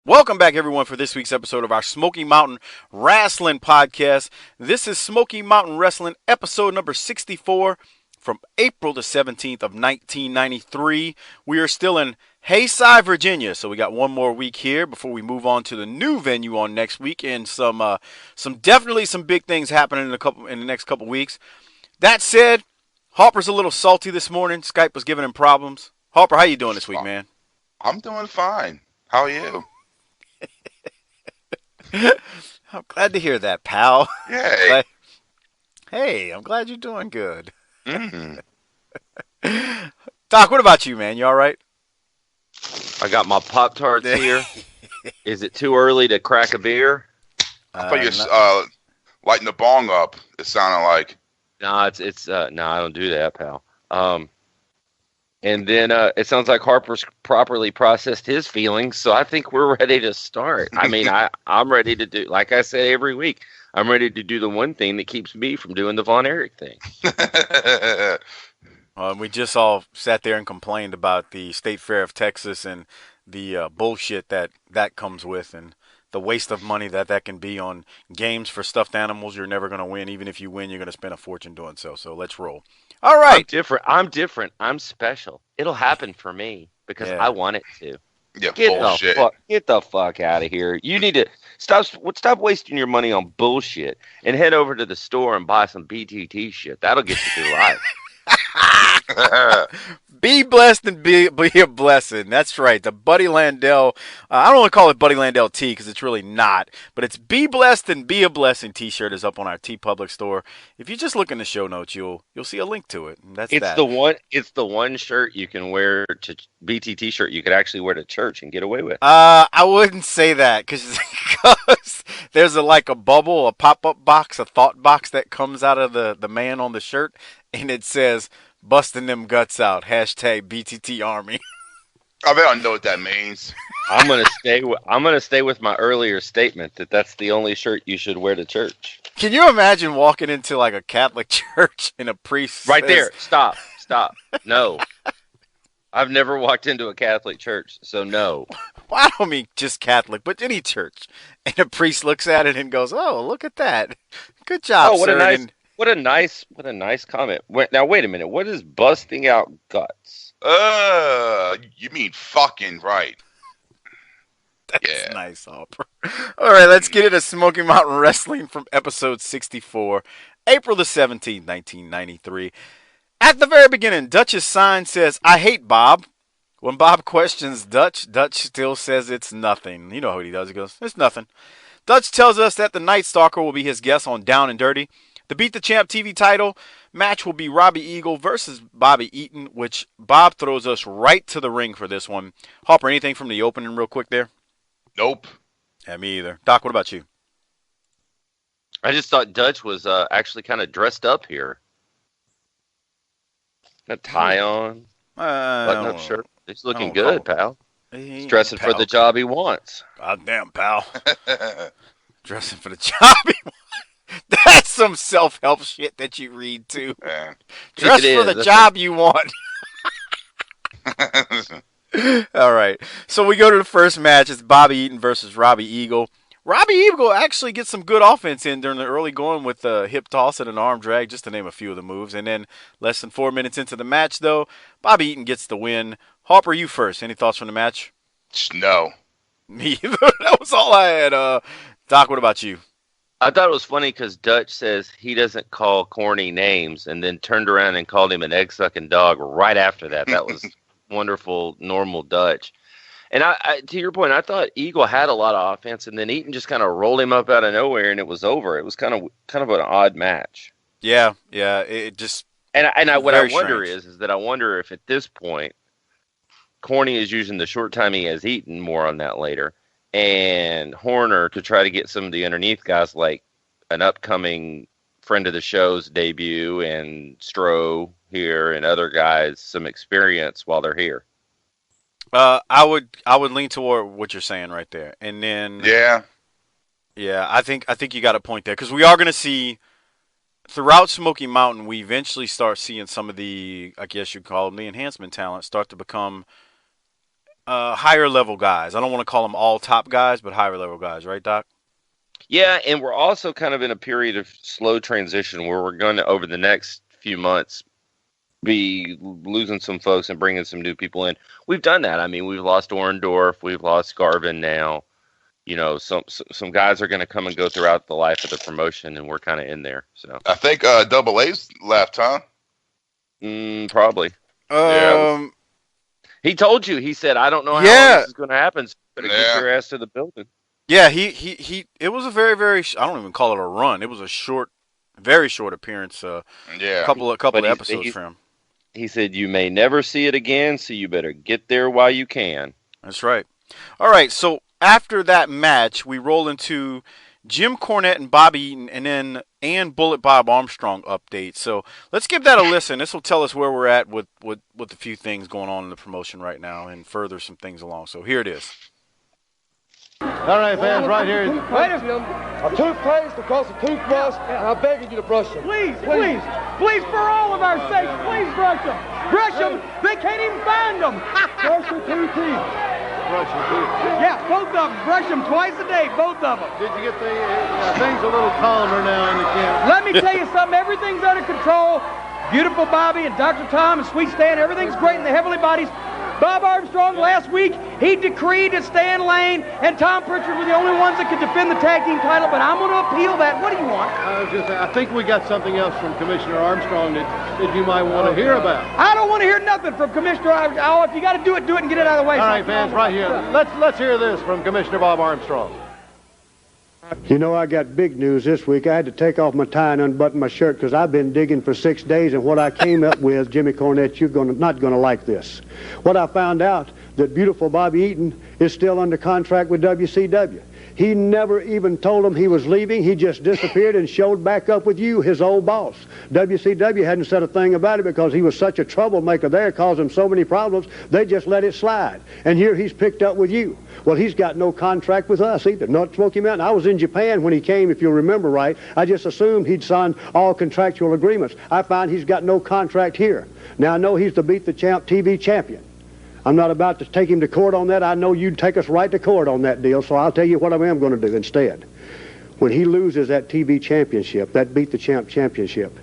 Welcome back, everyone, for this week's episode of our Smoky Mountain Wrestling Podcast. This is Smoky Mountain Wrestling, episode number 64 from April the 17th of 1993. We are still in Hayside, Virginia, so we got one more week here before we move on to the new venue on next week, and some definitely some big things happening in the next couple weeks. That said, Harper's a little salty this morning. Skype was giving him problems. Harper, how you doing this week, man? I'm doing fine. How are you? I'm glad to hear that, pal. Yay. Hey, I'm glad you're doing good. Mm-hmm. Doc, what about you, man? You all right? I got my Pop-Tarts here. Is it too early to crack a beer? I thought you were lighting the bong up, it sounded like. No, no, I don't do that, pal. And then it sounds like Harper's properly processed his feelings, so I think we're ready to start. I mean, I'm ready to do, like I say every week, I'm ready to do the one thing that keeps me from doing the Von Erich thing. We just all sat there and complained about the State Fair of Texas and the bullshit that comes with, and the waste of money that can be on games for stuffed animals you're never going to win. Even if you win, you're going to spend a fortune doing so. So let's roll. All right. I'm different. I'm special. It'll happen for me because I want it to. Yeah, bullshit. Get the fuck out of here. You need to stop wasting your money on bullshit and head over to the store and buy some BTT shit. That'll get you through life. Be blessed and be a blessing. That's right. The Buddy Landell, I don't want to call it Buddy Landell T because it's really not, but it's Be Blessed and Be a Blessing t-shirt is up on our TeePublic store. If you just look in the show notes, you'll see a link to it. And that's it's the one shirt you can wear to BTT shirt you could actually wear to church and get away with. I wouldn't say that because there's a bubble, a pop-up box, a thought box that comes out of the man on the shirt, and it says, busting them guts out. Hashtag BTT Army. I bet I know what that means. I'm gonna stay with my earlier statement that that's the only shirt you should wear to church. Can you imagine walking into like a Catholic church and a priest right says, there? Stop. No, I've never walked into a Catholic church, so no. Well, I don't mean just Catholic, but any church. And a priest looks at it and goes, "Oh, look at that! Good job, oh, sir." What a nice comment. Now wait a minute. What is busting out guts? You mean fucking right. That's nice, Harper. All right, let's get into Smoky Mountain Wrestling from episode 64, April the 17th, 1993. At the very beginning, Dutch's sign says, "I hate Bob." When Bob questions Dutch still says it's nothing. You know what he does. He goes, "It's nothing." Dutch tells us that the Night Stalker will be his guest on Down and Dirty. The Beat the Champ TV title match will be Robbie Eagle versus Bobby Eaton, which Bob throws us right to the ring for this one. Harper, anything from the opening real quick there? Nope. Yeah, me either. Doc, what about you? I just thought Dutch was actually kind of dressed up here. A tie on, button-up shirt. He's looking good, pal. He's dressing for the job he wants. Goddamn, pal. Dressing for the job he wants. That's some self-help shit that you read, too. Yeah. Dress for the job you want. All right. So we go to the first match. It's Bobby Eaton versus Robbie Eagle. Robbie Eagle actually gets some good offense in during the early going with a hip toss and an arm drag, just to name a few of the moves. And then less than 4 minutes into the match, though, Bobby Eaton gets the win. Harper, you first. Any thoughts from the match? No. Me either. That was all I had. Doc, what about you? I thought it was funny because Dutch says he doesn't call corny names and then turned around and called him an egg-sucking dog right after that. That was wonderful, normal Dutch. And I, to your point, I thought Eagle had a lot of offense, and then Eaton just kind of rolled him up out of nowhere, and it was over. It was kind of an odd match. Yeah, it just what I wonder strange. is that I wonder if at this point, Corny is using the short time he has Eaton, more on that later, and Horner to try to get some of the underneath guys like an upcoming friend of the show's debut and Stroh here and other guys some experience while they're here. I would lean toward what you're saying right there, and then Yeah. I think you got a point there because we are going to see throughout Smoky Mountain. We eventually start seeing some of the, I guess you'd call them the enhancement talent, start to become higher level guys. I don't want to call them all top guys, but higher level guys, right, Doc? Yeah, and we're also kind of in a period of slow transition where we're going to, over the next few months, be losing some folks and bringing some new people in. We've done that. I mean, we've lost Orndorff, we've lost Garvin now. You know, some guys are going to come and go throughout the life of the promotion, and we're kind of in there. So I think Double A's left, huh? Probably. Yeah. He told you. He said, "I don't know how long this is going to happen. So you better get your ass to the building." Yeah, he. It was a very, very. I don't even call it a run. It was a short, very short appearance. Couple of episodes for him. He said, "You may never see it again, so you better get there while you can." That's right. All right, so after that match, we roll into Jim Cornette and Bobby Eaton, and Bullet Bob Armstrong update. So let's give that a listen. This will tell us where we're at with a few things going on in the promotion right now, and further some things along. So here it is. All right, fans, right here. Wait a minute. A toothpaste across a toothbrush, and I'm begging you to brush them. Please, for all of our sakes, please brush them. Brush them. They can't even find them. Brush your two teeth. Brush your teeth. Yeah, both of them. Brush them twice a day, both of them. Did you get things a little calmer now in the camp? Let me tell you something. Everything's under control. Beautiful Bobby and Dr. Tom and Sweet Stan. Everything's great in the Heavenly Bodies. Bob Armstrong last week, he decreed that Stan Lane and Tom Pritchard were the only ones that could defend the tag team title, but I'm going to appeal that. What do you want? I think we got something else from Commissioner Armstrong that you might want to hear about. I don't want to hear nothing from Commissioner Armstrong. Oh, if you got to do it and get it out of the way. All right, fans, right here. Let's hear this from Commissioner Bob Armstrong. You know, I got big news this week. I had to take off my tie and unbutton my shirt because I've been digging for 6 days, and what I came up with, Jimmy Cornette, you're not going to like this. What I found out, that beautiful Bobby Eaton is still under contract with WCW. He never even told him he was leaving. He just disappeared and showed back up with you, his old boss. WCW hadn't said a thing about it because he was such a troublemaker there, causing so many problems, they just let it slide. And here he's picked up with you. Well, he's got no contract with us either, not Smoky Mountain. I was in Japan when he came, if you'll remember right. I just assumed he'd signed all contractual agreements. I find he's got no contract here. Now, I know he's the Beat the Champ TV champion. I'm not about to take him to court on that. I know you'd take us right to court on that deal, so I'll tell you what I am going to do instead. When he loses that TV championship, that Beat the Champ championship,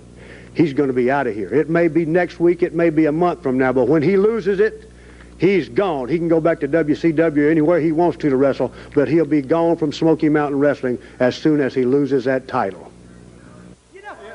he's going to be out of here. It may be next week, it may be a month from now, but when he loses it, he's gone. He can go back to WCW or anywhere he wants to wrestle, but he'll be gone from Smoky Mountain Wrestling as soon as he loses that title.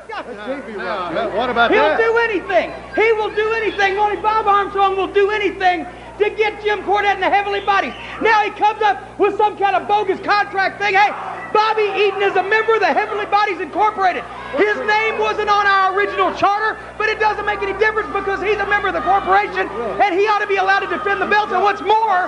What about that? He'll do anything. He will do anything. Bob Armstrong will do anything to get Jim Cornette in the Heavenly Bodies. Now he comes up with some kind of bogus contract thing. Hey, Bobby Eaton is a member of the Heavenly Bodies Incorporated. His name wasn't on our original charter, but it doesn't make any difference because he's a member of the corporation, and he ought to be allowed to defend the belts. And what's more,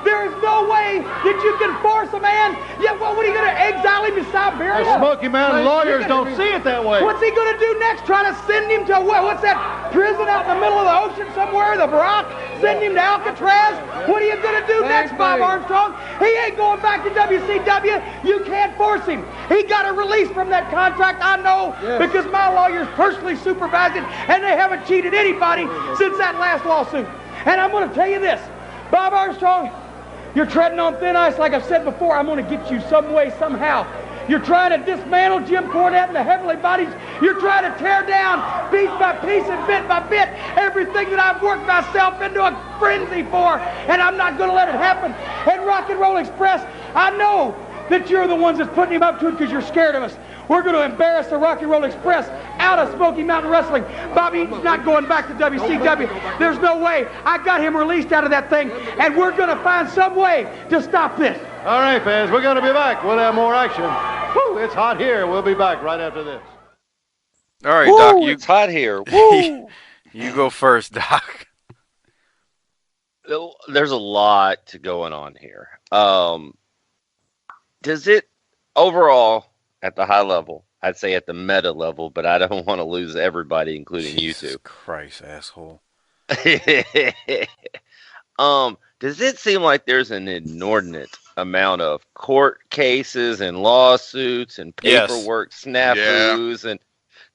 there is no way that you can force a man. Yeah, what are you going to exile him to Siberia? The Smoky Mountain lawyers don't see it that way. What's he going to do next? Try to send him to what's that prison out in the middle of the ocean somewhere, the Brock? Send him to Alcatraz? What are you going to do next, Bob Armstrong? He ain't going back to WCW. You can't force him. He got a release from that contract, I know, because my lawyers personally supervised it, and they haven't cheated anybody since that last lawsuit. And I'm going to tell you this, Bob Armstrong, you're treading on thin ice. Like I've said before, I'm going to get you some way, somehow. You're trying to dismantle Jim Cornette and the Heavenly Bodies. You're trying to tear down piece by piece and bit by bit everything that I've worked myself into a frenzy for, and I'm not going to let it happen. And Rock and Roll Express, I know that you're the ones that's putting him up to it because you're scared of us. We're going to embarrass the Rock and Roll Express out of Smoky Mountain Wrestling. Bobby Eaton's not going back to WCW. There's no way. I got him released out of that thing, and we're going to find some way to stop this. All right, fans, we're going to be back. We'll have more action. Woo, it's hot here. We'll be back right after this. All right, Woo, Doc. it's hot here. Woo. You go first, Doc. There's a lot going on here. Does it overall at the high level? I'd say at the meta level, but I don't want to lose everybody, including you two. Jesus Christ, asshole. Does it seem like there's an inordinate amount of court cases and lawsuits and paperwork snafus and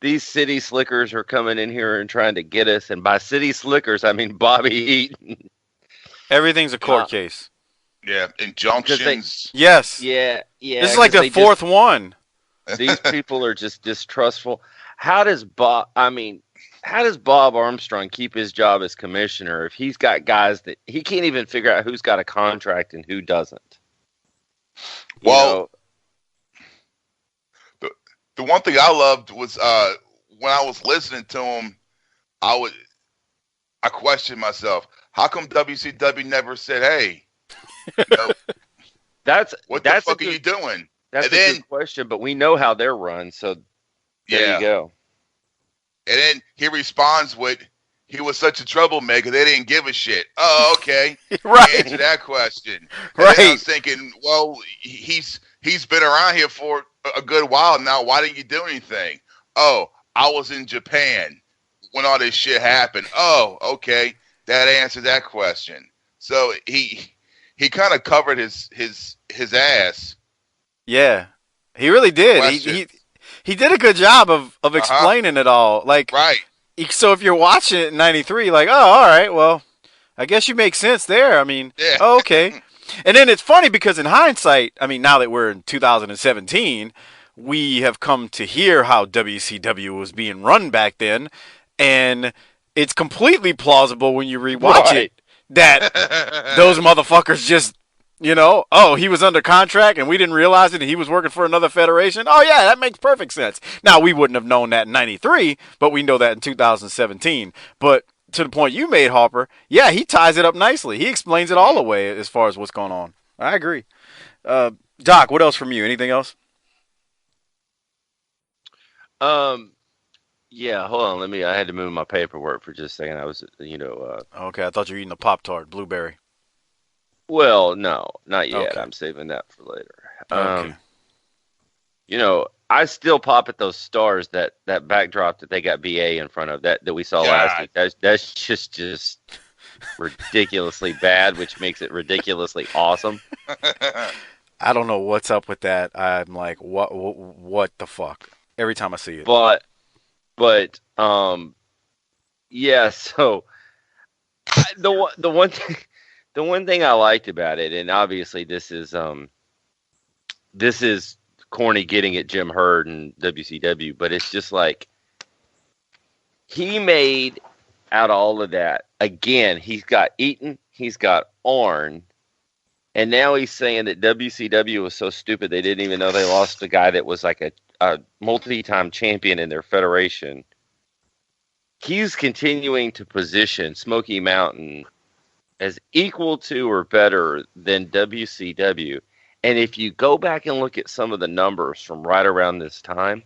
these city slickers are coming in here and trying to get us, and by city slickers I mean Bobby Eaton. Everything's a court case. Yeah, injunctions. Yes. Yeah. This is like the fourth one. These people are just distrustful. How does Bob Armstrong keep his job as commissioner if he's got guys that he can't even figure out who's got a contract and who doesn't? Well, the one thing I loved was when I was listening to him, I questioned myself. How come WCW never said, "Hey, what the fuck are you doing?" That's a good question, but we know how they're run, so there you go. And then he responds with, "He was such a troublemaker, they didn't give a shit." Oh, okay. Right. Answer that question. Right. And I was thinking, well, he's been around here for a good while now. Why didn't you do anything? Oh, I was in Japan when all this shit happened. Oh, okay. That answered that question. So he kind of covered his ass. Yeah, he really did. He did a good job of explaining it all. Like, right. So if you're watching it in '93, like, oh, all right, well, I guess you make sense there. I mean, oh, okay. And then it's funny because in hindsight, I mean, now that we're in 2017, we have come to hear how WCW was being run back then, and it's completely plausible when you rewatch it that those motherfuckers just, oh, he was under contract and we didn't realize it and he was working for another federation. Oh, yeah, that makes perfect sense. Now, we wouldn't have known that in 93, but we know that in 2017. But to the point you made, Harper, yeah, he ties it up nicely. He explains it all the way as far as what's going on. I agree. Doc, what else from you? Anything else? Yeah, hold on. I had to move my paperwork for just a second. I was, Okay, I thought you were eating a Pop-Tart, blueberry. Well, no, not yet. Okay. I'm saving that for later. Okay. I still pop at those stars that backdrop that they got BA in front of that we saw last week. That's just ridiculously bad, which makes it ridiculously awesome. I don't know what's up with that. I'm like, what the fuck? Every time I see it. But yeah. So the one thing I liked about it, and obviously this is corny getting at Jim Herd and WCW, but it's just like he made out of all of that. Again, he's got Eaton, he's got Arn, and now he's saying that WCW was so stupid they didn't even know they lost a guy that was like a multi-time champion in their federation. He's continuing to position Smoky Mountain as equal to or better than WCW. And if you go back and look at some of the numbers from right around this time,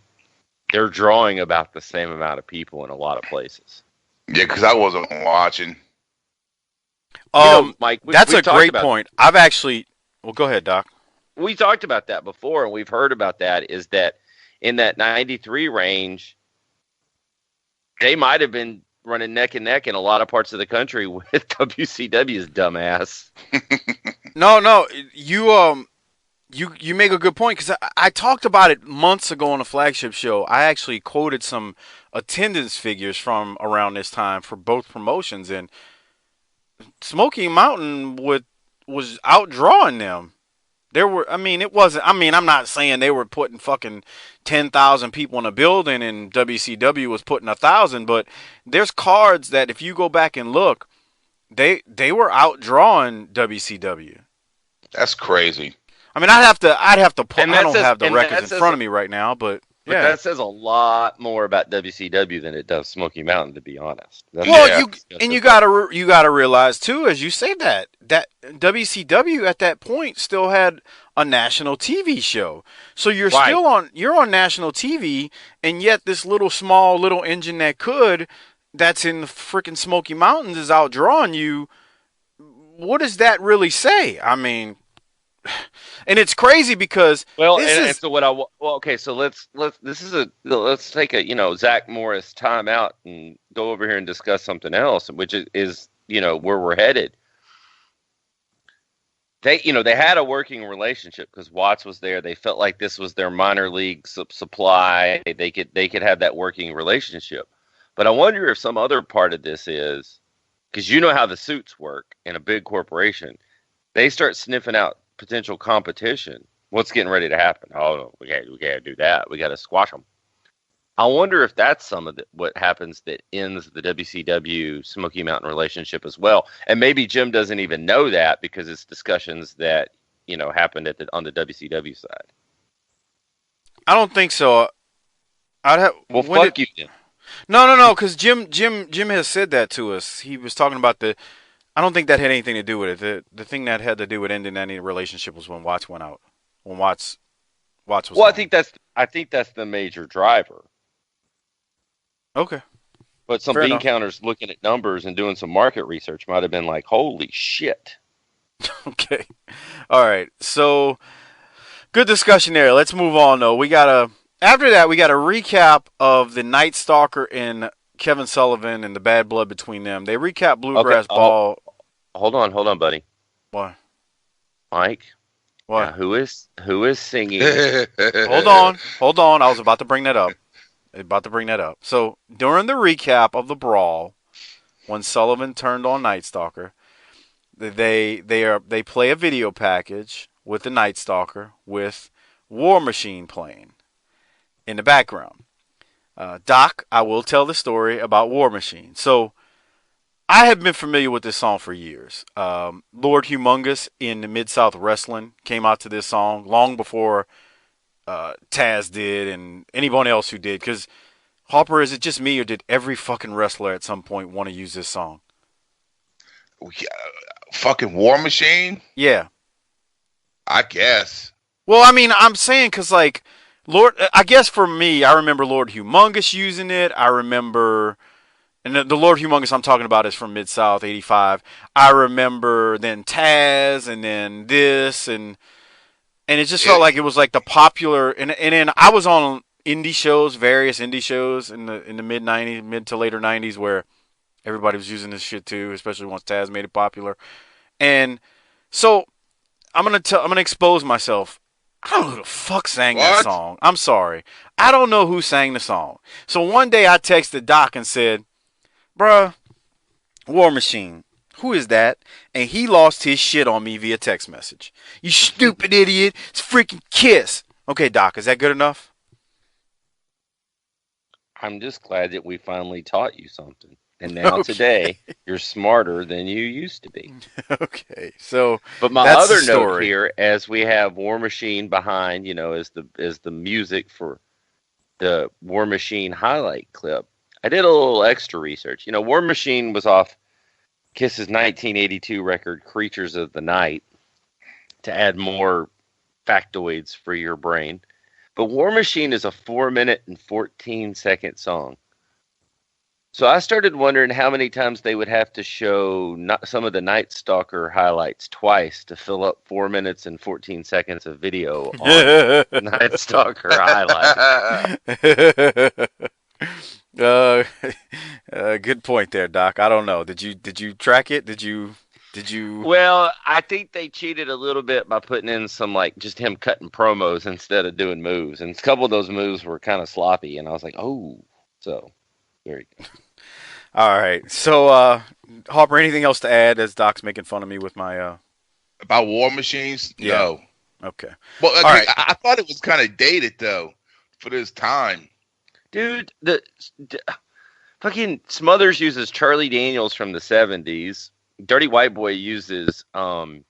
they're drawing about the same amount of people in a lot of places. Yeah, because I wasn't watching. Mike, that's a great point. I've actually... Well, go ahead, Doc. We talked about that before, and we've heard about that, is that in that 93 range, they might have been running neck and neck in a lot of parts of the country with WCW's dumbass. No, you make a good point, because I talked about it months ago on a flagship show. I actually quoted some attendance figures from around this time for both promotions, and Smoky Mountain was outdrawing them. I'm not saying they were putting fucking 10,000 people in a building and WCW was putting 1,000, but there's cards that if you go back and look, they were outdrawing WCW. That's crazy. I mean, I'd have to pull. I don't have the records in front of me right now, but yeah. But that says a lot more about WCW than it does Smoky Mountain, to be honest. You gotta realize too, as you say that WCW at that point still had a national TV show, so you're still on national TV, and yet this little engine that's in the freaking Smoky Mountains is outdrawing you. What does that really say? I mean. And it's crazy because let's take a Zach Morris timeout and go over here and discuss something else, which is where we're headed. They had a working relationship because Watts was there. They felt like this was their minor league supply. They could have that working relationship. But I wonder if some other part of this is because you know how the suits work in a big corporation. They start sniffing out potential competition. What's getting ready to happen? Oh, no, we got to do that. We got to squash them. I wonder if that's some of what happens that ends the WCW Smoky Mountain relationship as well. And maybe Jim doesn't even know that because it's discussions that happened on the WCW side. I don't think so. Well, fuck you then. No, because Jim has said that to us. He was talking about I don't think that had anything to do with it. The thing that had to do with ending any relationship was when Watts went out. When Watts was. Well, gone. I think that's the major driver. Okay. But some bean counters looking at numbers and doing some market research might have been like, holy shit. Okay. All right. So good discussion there. Let's move on though. After that we got a recap of the Night Stalker and Kevin Sullivan and the bad blood between them. They recap Bluegrass Ball. Hold on, buddy. What? Mike. What? Now, who is singing? Hold on. I was about to bring that up. So during the recap of the brawl, when Sullivan turned on Night Stalker, they play a video package with the Night Stalker with War Machine playing in the background. Doc, I will tell the story about War Machine. So I have been familiar with this song for years. Lord Humongous in the Mid-South Wrestling came out to this song long before Taz did and anyone else who did. Because, Harper, is it just me or did every fucking wrestler at some point want to use this song? Fucking War Machine? Yeah. I guess. Well, I mean, I'm saying because, like, I guess for me, I remember Lord Humongous using it. I remember... And the Lord Humongous I'm talking about is from Mid-South, 85. I remember then Taz and then this and it just felt like it was like the popular and then I was on various indie shows in the mid-90s, mid to later 90s where everybody was using this shit too, especially once Taz made it popular. And so I'm going to expose myself. I don't know who the fuck sang that song. I'm sorry. I don't know who sang the song. So one day I texted Doc and said, bruh, War Machine, who is that? And he lost his shit on me via text message. You stupid idiot. It's freaking Kiss. Okay, Doc, is that good enough? I'm just glad that we finally taught you something. And now today, you're smarter than you used to be. Okay, so but my other note here, as we have War Machine behind, is the music for the War Machine highlight clip. I did a little extra research. War Machine was off Kiss's 1982 record, Creatures of the Night, to add more factoids for your brain. But War Machine is a 4-minute and 14-second song. So I started wondering how many times they would have to show some of the Night Stalker highlights twice to fill up 4 minutes and 14 seconds of video on Night Stalker highlights. Good point there, Doc. I don't know. Did you track it? Did you? Well, I think they cheated a little bit by putting in some just him cutting promos instead of doing moves, and a couple of those moves were kind of sloppy, and I was like, oh, so there you go. All right. So, Harper, anything else to add as Doc's making fun of me with my about War Machines? Yeah. No. Okay. Well, all right. I thought it was kind of dated though for this time. Dude, fucking Smothers uses Charlie Daniels from the 70s. Dirty White Boy uses Foreigner.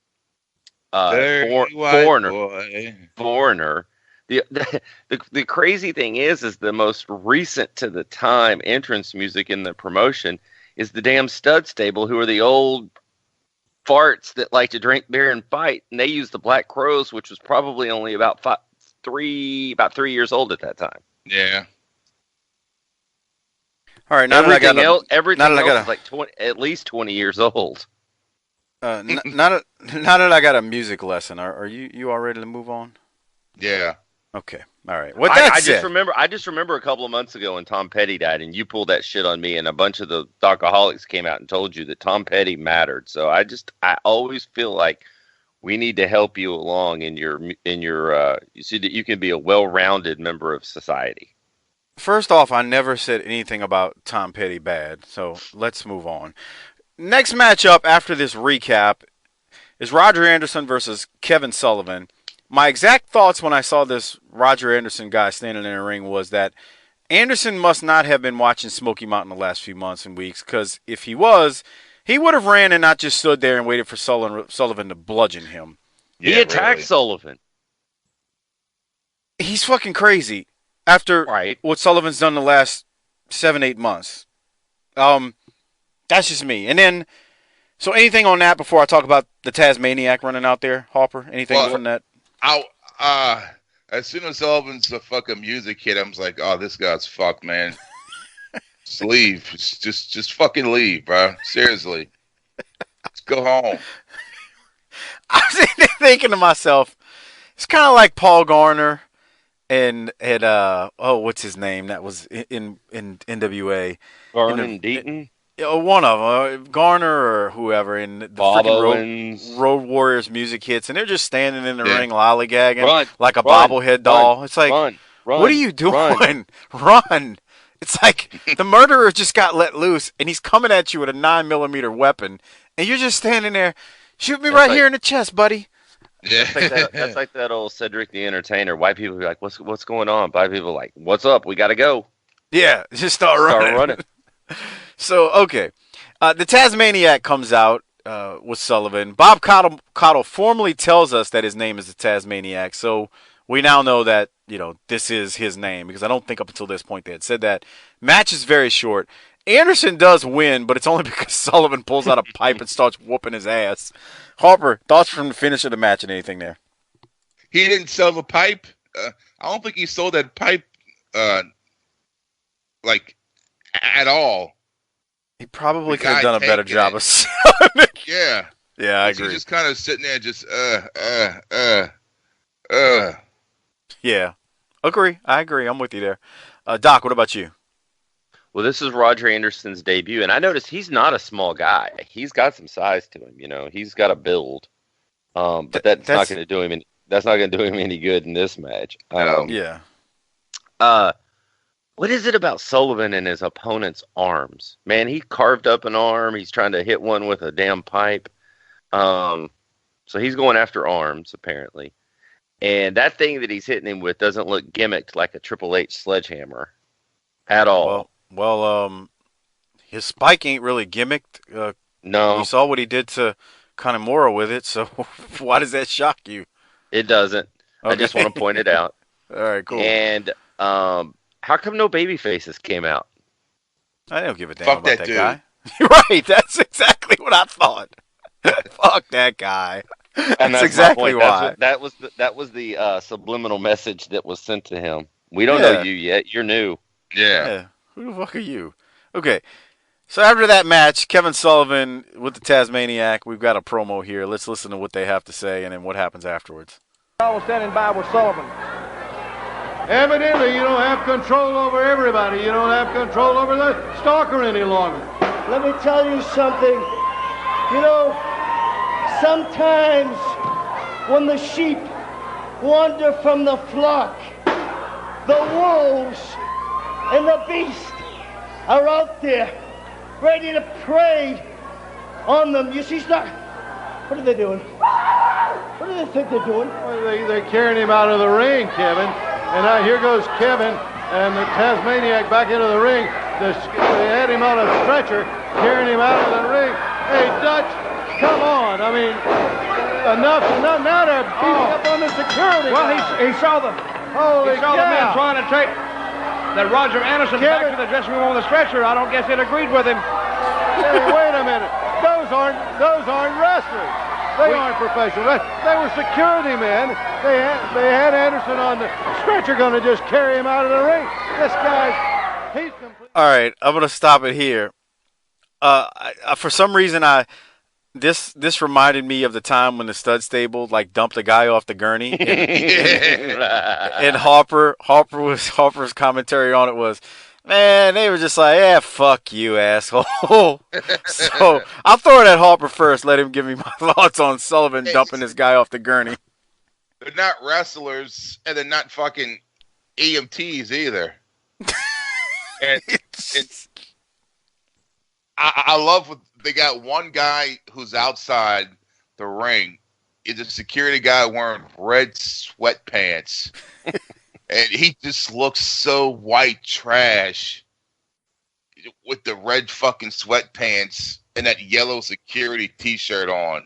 The crazy thing is the most recent to the time entrance music in the promotion is the damn Stud Stable, who are the old farts that like to drink beer and fight, and they use the Black Crows, which was probably only about 3 years old at that time. Yeah. All right, everything else is like at least 20 years old. Now that I got a music lesson, are you all ready to move on? Yeah. Okay. All right. I just remember a couple of months ago when Tom Petty died, and you pulled that shit on me, and a bunch of the Alcoholics came out and told you that Tom Petty mattered. So I always feel like we need to help you along in your so that you can be a well-rounded member of society. First off, I never said anything about Tom Petty bad, so let's move on. next matchup after this recap is Roger Anderson versus Kevin Sullivan. My exact thoughts when I saw this Roger Anderson guy standing in the ring was that Anderson must not have been watching Smoky Mountain the last few months and weeks, because if he was, he would have ran and not just stood there and waited for Sullivan to bludgeon him. He attacked Sullivan. He's fucking crazy after what Sullivan's done the last 7-8 months. That's just me. And then, so anything on that before I talk about the Tazmaniac running out there, Harper? Anything from that? As soon as Sullivan's the fucking music hit, I'm like, oh, this guy's fucked, man. Just leave. Just fucking leave, bro. Seriously. Let's go home. I was thinking to myself, it's kind of like Paul Garner and what's his name? That was in NWA. Garner and Eaton? One of them, Garner or whoever, in the freaking Road Warriors music hits, and they're just standing in the ring lollygagging like a bobblehead doll. It's like, what are you doing? Run. It's like the murderer just got let loose, and he's coming at you with a 9mm weapon, and you're just standing there. Shoot me here in the chest, buddy. Yeah. That's like that old Cedric the Entertainer. White people be like, what's going on? Black people are like, what's up? We got to go. Yeah, just start running. So, okay. The Tazmaniac comes out with Sullivan. Bob Caudle formally tells us that his name is the Tazmaniac, so we now know that, this is his name, because I don't think up until this point they had said that. Match is very short. Anderson does win, but it's only because Sullivan pulls out a pipe and starts whooping his ass. Harper, thoughts from the finish of the match and anything there? He didn't sell the pipe. I don't think he sold that pipe, at all. He probably could have done a better job of selling it. Yeah. Yeah, I agree. He's just kind of sitting there just, Yeah. I agree. I'm with you there. Doc, what about you? Well, this is Roger Anderson's debut, and I noticed he's not a small guy. He's got some size to him, He's got a build. But that's not going to do him that's not going to do him any good in this match. Yeah. What is it about Sullivan and his opponent's arms? Man, he carved up an arm. He's trying to hit one with a damn pipe. So he's going after arms, apparently. And that thing that he's hitting him with doesn't look gimmicked like a Triple H sledgehammer at all. Well, his spike ain't really gimmicked. No. We saw what he did to Kanemura with it, so why does that shock you? It doesn't. Okay. I just want to point it out. All right, cool. And how come no baby faces came out? I don't give a damn about that guy. Right, that's exactly what I thought. Fuck that guy. And that's exactly why. That was the subliminal message that was sent to him. We don't know you yet. You're new. Yeah. Who the fuck are you? Okay. So after that match, Kevin Sullivan with the Tazmaniac, we've got a promo here. Let's listen to what they have to say and then what happens afterwards. I was standing by with Sullivan. Evidently, you don't have control over everybody. You don't have control over the Stalker any longer. Let me tell you something. Sometimes when the sheep wander from the flock, the wolves and the beast are out there ready to prey on them. You see, what are they doing? What do they think they're doing? Well, they're carrying him out of the ring, Kevin. And now here goes Kevin and the Tazmaniac back into the ring. They had him on a stretcher, carrying him out of the ring. Hey, Dutch, come on. I mean, enough. Now they're beating up on the security. Well, he saw the man trying to take that Roger Anderson back to the dressing room on the stretcher. I don't guess it agreed with him. Hey, wait a minute. Those aren't wrestlers. They aren't professional. They were security men. They had Anderson on the stretcher, going to just carry him out of the ring. This guy's complete. All right, I'm going to stop it here. For some reason, this reminded me of the time when the stud stable dumped a guy off the gurney, and Harper's commentary on it was, man, they were just like, yeah, fuck you, asshole. So I'll throw it at Harper first. Let him give me my thoughts on Sullivan dumping this guy off the gurney. They're not wrestlers, and they're not fucking EMTs either. and I love what they got. One guy who's outside the ring is a security guy wearing red sweatpants, and he just looks so white trash with the red fucking sweatpants and that yellow security T-shirt on.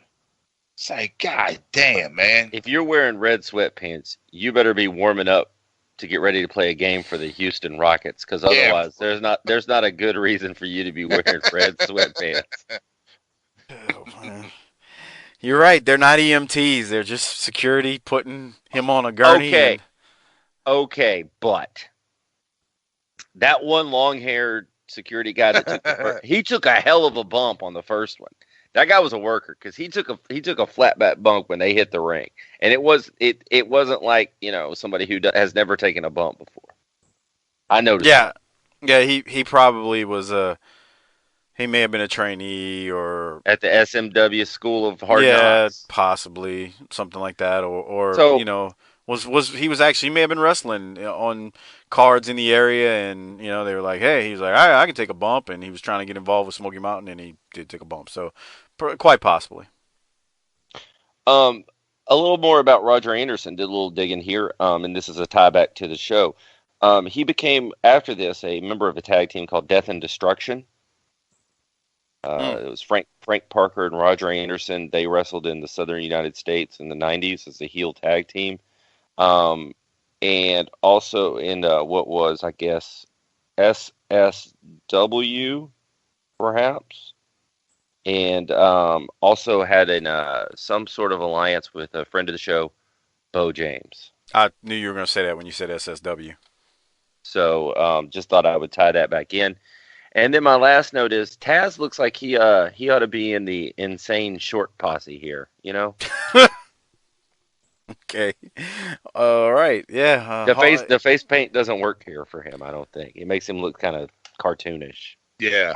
It's like, God damn, man. If you're wearing red sweatpants, you better be warming up to get ready to play a game for the Houston Rockets, because otherwise there's not a good reason for you to be wearing red sweatpants. You're right. They're not EMTs. They're just security putting him on a gurney. Okay, but that one long-haired security guy that he took a hell of a bump on the first one. That guy was a worker, because he took a flat back bump when they hit the ring, and it wasn't like, somebody who has never taken a bump before. I noticed. Yeah. He probably was he may have been a trainee or at the SMW School of Hard Knocks. Yeah, possibly something like that, or he was actually, he may have been wrestling on cards in the area, and they were like, hey, he was like, I can take a bump, and he was trying to get involved with Smoky Mountain, and he did take a bump, so quite possibly. A little more about Roger Anderson. Did a little digging here, and this is a tie back to the show. He became, after this, a member of a tag team called Death and Destruction. It was Frank Parker and Roger Anderson. They wrestled in the Southern United States in the 90s as a heel tag team. And also in what was, I guess, SSW, perhaps. And also had some sort of alliance with a friend of the show, Bo James. I knew you were going to say that when you said SSW. So just thought I would tie that back in. And then my last note is Taz looks like he ought to be in the Insane Short Posse here, Okay. All right. Yeah. The face paint doesn't work here for him, I don't think. It makes him look kind of cartoonish. Yeah.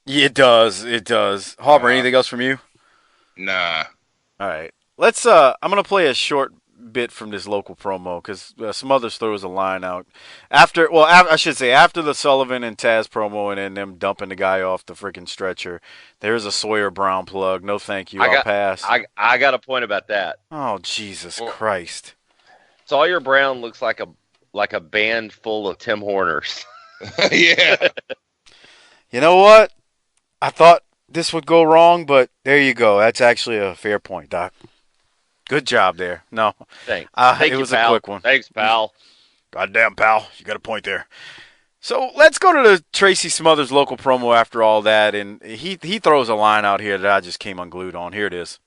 It does. Harper, anything else from you? Nah. All right. Let's I'm going to play a short bit from this local promo, because Smothers throws a line out after the Sullivan and Taz promo, and then them dumping the guy off the freaking stretcher. There's a Sawyer Brown plug. No thank you. I'll pass. I got a point about that. Oh, Jesus Christ. Sawyer Brown looks like a band full of Tim Horners. Yeah. You know what? I thought this would go wrong, but there you go. That's actually a fair point, Doc. Good job there. No. Thanks. It was a quick one. Thanks, pal. Goddamn, pal. You got a point there. So let's go to the Tracy Smothers local promo after all that, and he throws a line out here that I just came unglued on. Here it is.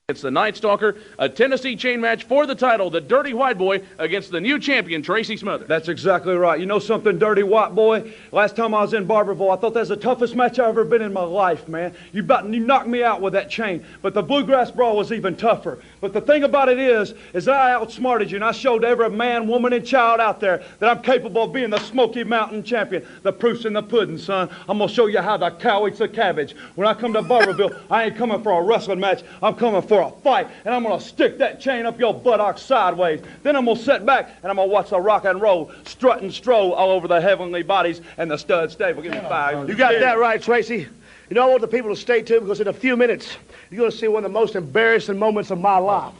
It's the Night Stalker, a Tennessee chain match for the title, the Dirty White Boy against the new champion, Tracy Smothers. That's exactly right. You know something, Dirty White Boy? Last time I was in Barberville, I thought that was the toughest match I've ever been in my life, man. You knocked me out with that chain. But the Bluegrass Brawl was even tougher. But the thing about it is that I outsmarted you, and I showed every man, woman, and child out there that I'm capable of being the Smoky Mountain champion. The proof's in the pudding, son. I'm going to show you how the cow eats the cabbage. When I come to Barberville, I ain't coming for a wrestling match. I'm coming for a fight, and I'm going to stick that chain up your buttocks sideways. Then I'm going to sit back, and I'm going to watch the rock and roll strut and stroll all over the heavenly bodies and the stud stable. Give me 5. You got that right, Tracy. You know, I want the people to stay tuned, because in a few minutes, you're going to see one of the most embarrassing moments of my life.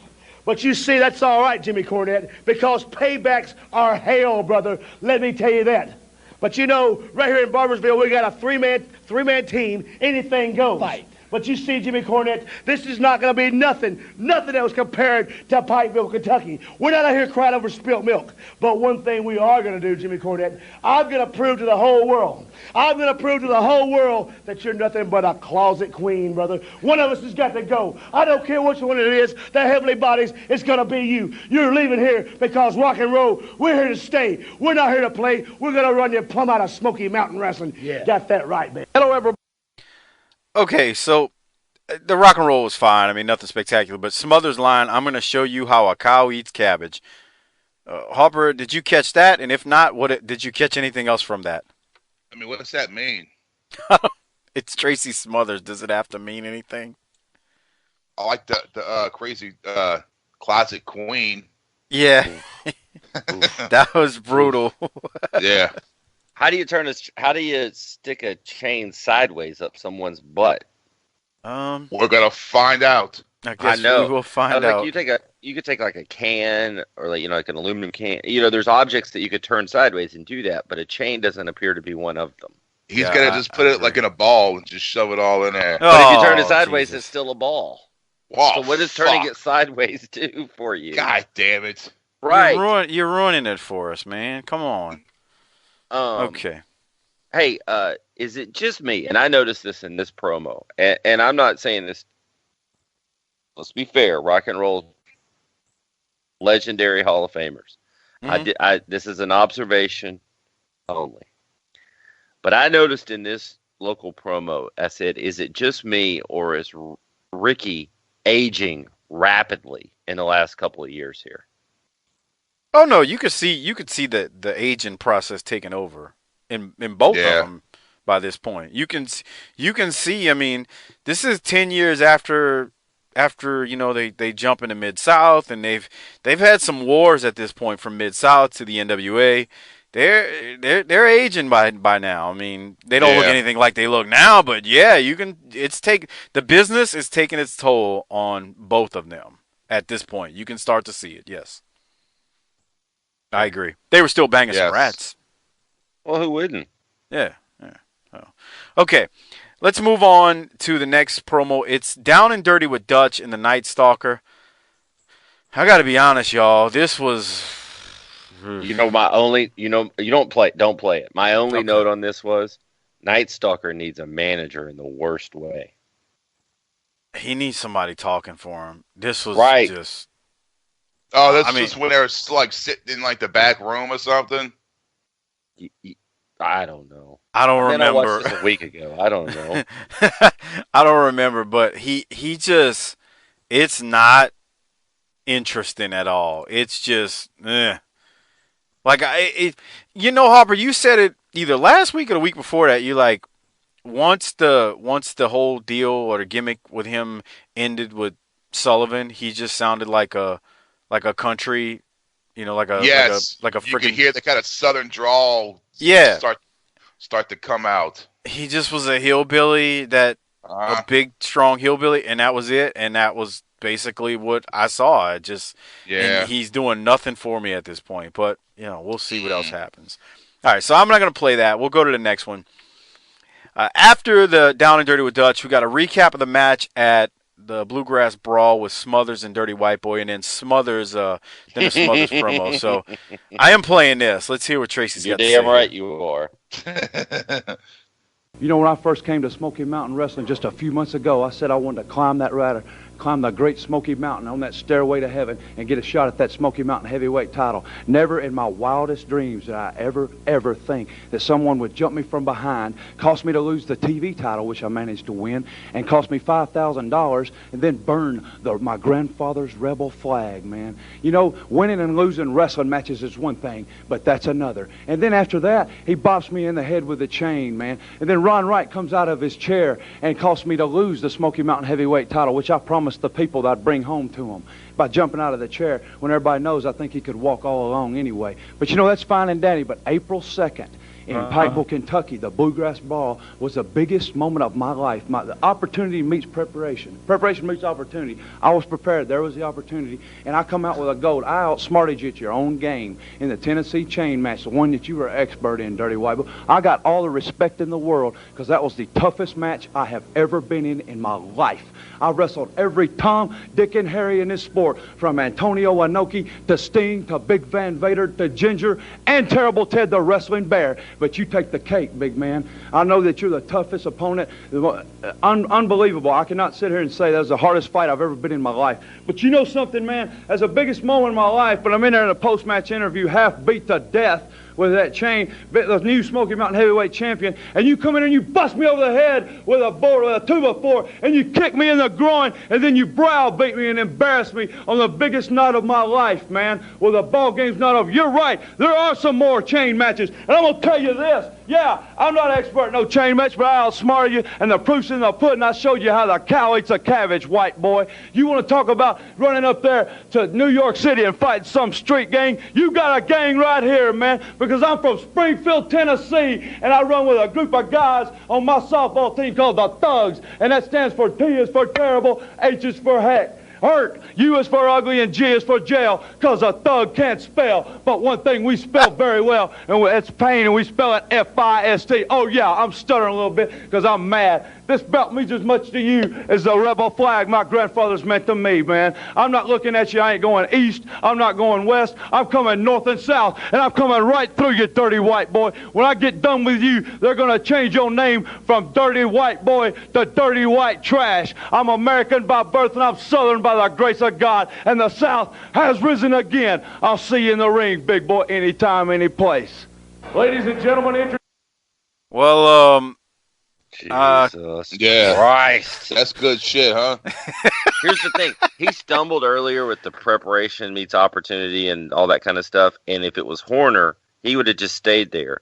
But you see, that's all right, Jimmy Cornette, because paybacks are hell, brother. Let me tell you that. But you know, right here in Barbersville, we got a three-man team. Anything goes. Fight. But you see, Jimmy Cornette, this is not going to be nothing that was compared to Pikeville, Kentucky. We're not out here crying over spilt milk. But one thing we are going to do, Jimmy Cornette, I'm going to prove to the whole world that you're nothing but a closet queen, brother. One of us has got to go. I don't care which one it is, the heavenly bodies, it's going to be you. You're leaving here because rock and roll, we're here to stay. We're not here to play. We're going to run you plumb out of Smoky Mountain Wrestling. Yeah. Got that right, man. Hello, everybody. Okay, so the rock and roll was fine. I mean, nothing spectacular. But Smothers' line, I'm going to show you how a cow eats cabbage. Harper, did you catch that? And if not, did you catch anything else from that? I mean, what does that mean? It's Tracy Smothers. Does it have to mean anything? I like the crazy closet queen. Yeah. That was brutal. Yeah. How do you stick a chain sideways up someone's butt? We're gonna find out. I guess we will find out. You could take like a can or like an aluminum can. There's objects that you could turn sideways and do that, but a chain doesn't appear to be one of them. He's gonna just put it like in a ball and just shove it all in there. But if you turn it sideways, it's still a ball. Wow, so what does turning it sideways do for you? God damn it! Right, you're ruining it for us, man. Come on. Okay. Hey, is it just me? And I noticed this in this promo, and I'm not saying this. Let's be fair. Rock and roll, legendary Hall of Famers. Mm-hmm. This is an observation only. But I noticed in this local promo, I said, "Is it just me, or is Ricky aging rapidly in the last couple of years here?" Oh no, you could see the aging process taking over in both of them by this point. You can see. I mean, this is 10 years after they jump into Mid-South, and they've had some wars at this point from Mid-South to the NWA. They're aging by now. I mean, they don't look anything like they look now, but the business is taking its toll on both of them at this point. You can start to see it. Yes. I agree. They were still banging some rats. Well, who wouldn't? Yeah. Oh. Okay. Let's move on to the next promo. It's Down and Dirty with Dutch and the Night Stalker. I got to be honest, y'all. This was... my only... don't play it. My only note on this was Night Stalker needs a manager in the worst way. He needs somebody talking for him. This was just... Oh, that's just when they were like sitting in like the back room or something. I don't know. I don't remember. I watched this a week ago. I don't know. I don't remember, but he just, it's not interesting at all. It's just, like Harper, you said it either last week or the week before that. You like once the whole deal or the gimmick with him ended with Sullivan, he just sounded like a country, like a freaking. You can hear the kind of southern drawl. Yeah. Start to come out. He just was a hillbilly a big, strong hillbilly, and that was it. And that was basically what I saw. And he's doing nothing for me at this point. But we'll see what else happens. All right, so I'm not going to play that. We'll go to the next one. After the Down and Dirty with Dutch, we got a recap of the match at the Bluegrass Brawl with Smothers and Dirty White Boy, and then Smothers promo. So I am playing this. Let's hear what Tracy's got to say. You're damn right you are. When I first came to Smoky Mountain Wrestling just a few months ago, I said I wanted to climb that ladder, climb the great Smoky Mountain on that stairway to heaven and get a shot at that Smoky Mountain heavyweight title. Never in my wildest dreams did I ever think that someone would jump me from behind, cost me to lose the TV title, which I managed to win, and cost me $5,000, and then burn my grandfather's rebel flag, man. Winning and losing wrestling matches is one thing, but that's another. And then after that, he bops me in the head with a chain, man. And then Ron Wright comes out of his chair and cost me to lose the Smoky Mountain heavyweight title, which I promised the people that I'd bring home to him by jumping out of the chair when everybody knows I think he could walk all along anyway. But that's fine and dandy. But April 2nd in Pikeville, Kentucky, the Bluegrass Brawl was the biggest moment of my life. The opportunity meets preparation. Preparation meets opportunity. I was prepared. There was the opportunity. And I come out with a gold. I outsmarted you at your own game in the Tennessee chain match, the one that you were expert in, Dirty White Boy. I got all the respect in the world because that was the toughest match I have ever been in my life. I wrestled every Tom, Dick, and Harry in this sport, from Antonio Inoki to Sting to Big Van Vader to Ginger and Terrible Ted the Wrestling Bear. But you take the cake, big man. I know that you're the toughest opponent. Unbelievable. I cannot sit here and say that was the hardest fight I've ever been in my life. But you know something, man? That's the biggest moment in my life. But I'm in there in a post-match interview, half beat to death with that chain, the new Smoky Mountain heavyweight champion, and you come in and you bust me over the head with a 2x4, and you kick me in the groin, and then you browbeat me and embarrass me on the biggest night of my life, man, with a ball game's not over. You're right. There are some more chain matches, and I'm going to tell you this. Yeah, I'm not an expert in no chain match, but I outsmarted you, and the proof's in the pudding. I showed you how the cow eats a cabbage, white boy. You want to talk about running up there to New York City and fighting some street gang? You got a gang right here, man, because because I'm from Springfield, Tennessee, and I run with a group of guys on my softball team called the Thugs, and that stands for T is for terrible, H is for hurt, U is for ugly, and G is for jail, because a thug can't spell. But one thing we spell very well, and it's pain, and we spell it F-I-S-T. Oh, yeah, I'm stuttering a little bit because I'm mad. This belt means as much to you as the rebel flag my grandfathers meant to me, man. I'm not looking at you. I ain't going east. I'm not going west. I'm coming north and south, and I'm coming right through you, dirty white boy. When I get done with you, they're going to change your name from dirty white boy to dirty white trash. I'm American by birth, and I'm Southern by the grace of God, and the South has risen again. I'll see you in the ring, big boy, anytime, any place. Ladies and gentlemen, Well, Jesus Yeah. Christ. That's good shit, huh? Here's the thing. He stumbled earlier with the preparation meets opportunity and all that kind of stuff. And if it was Horner, he would have just stayed there.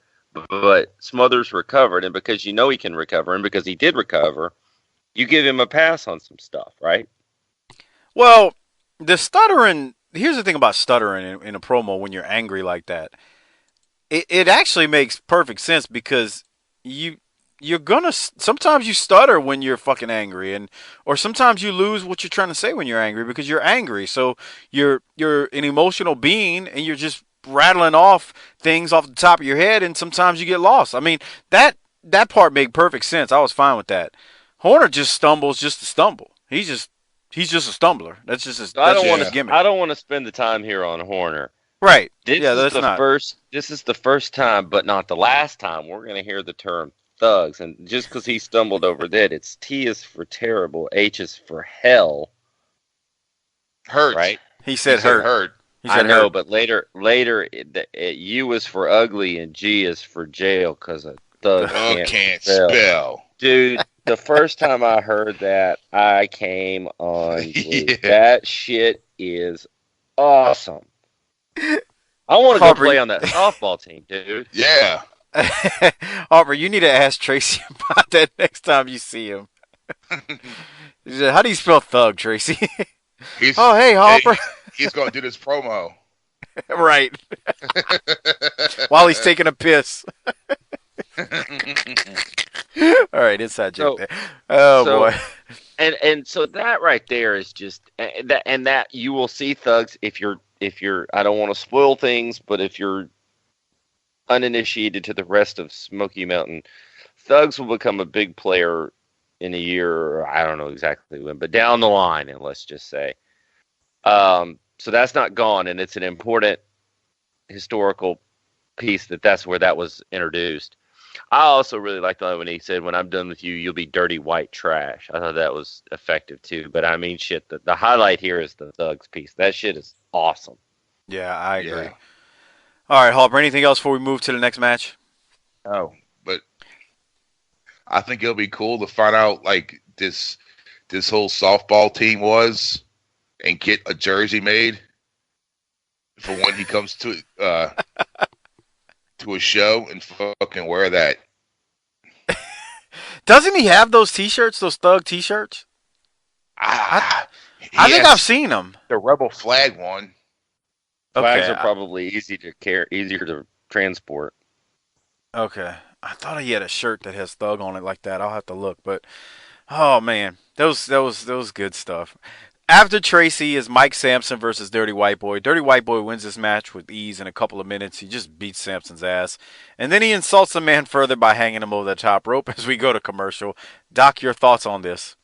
But Smothers recovered. And because you know he can recover, and because he did recover, you give him a pass on some stuff, right? well, the stuttering. Here's the thing about stuttering in a promo when you're angry like that. It actually makes perfect sense because you're gonna sometimes you stutter when you're fucking angry, or sometimes you lose what you're trying to say when you're angry because you're angry. So you're an emotional being and you're just rattling off things off the top of your head, and sometimes you get lost. I mean, that part made perfect sense. I was fine with that. Horner just stumbles just to stumble. He's just a stumbler. That's just his, that's just his gimmick. I don't want to spend the time here on Horner. Right. This is the first time, but not the last time, we're going to hear the term thugs. And just because he stumbled over that, it's T is for terrible, H is for hell. Hurt. Right? He said hurt. He said I know, hurt. but later U is for ugly and G is for jail because a thug can't spell. Dude, the first time I heard that, I came on. That shit is awesome. I want to go play on that softball team, dude. Yeah. Harper, you need to ask Tracy about that next time you see him. How do you spell thug, Tracy? Oh, hey, Harper. He's going to do this promo. Right. While he's taking a piss. All right, inside joke there. Oh, boy. And so that right there is just that you will see thugs if you're I don't want to spoil things, but if you're uninitiated to the rest of Smoky Mountain, thugs will become a big player in a year, or I don't know exactly when, but down the line, and let's just say. So that's not gone, and it's an important historical piece that's where that was introduced. I also really liked when he said, "When I'm done with you, you'll be dirty white trash." I thought that was effective too. But I mean, shit, the highlight here is the thugs piece. That shit is awesome. Yeah, I agree. Yeah. All right, Harper, anything else before we move to the next match? Oh, but I think it'll be cool to find out like this whole softball team was and get a jersey made for when he comes to a show and fucking wear that. Doesn't he have those T-shirts, those thug T-shirts? I think I've seen them. The rebel flag one. Flags are probably easier to transport. Okay. I thought he had a shirt that has thug on it like that. I'll have to look, but oh man, that was good stuff. After Tracy is Mike Sampson versus Dirty White Boy. Dirty White Boy wins this match with ease in a couple of minutes. He just beats Sampson's ass. And then he insults the man further by hanging him over the top rope as we go to commercial. Doc, your thoughts on this?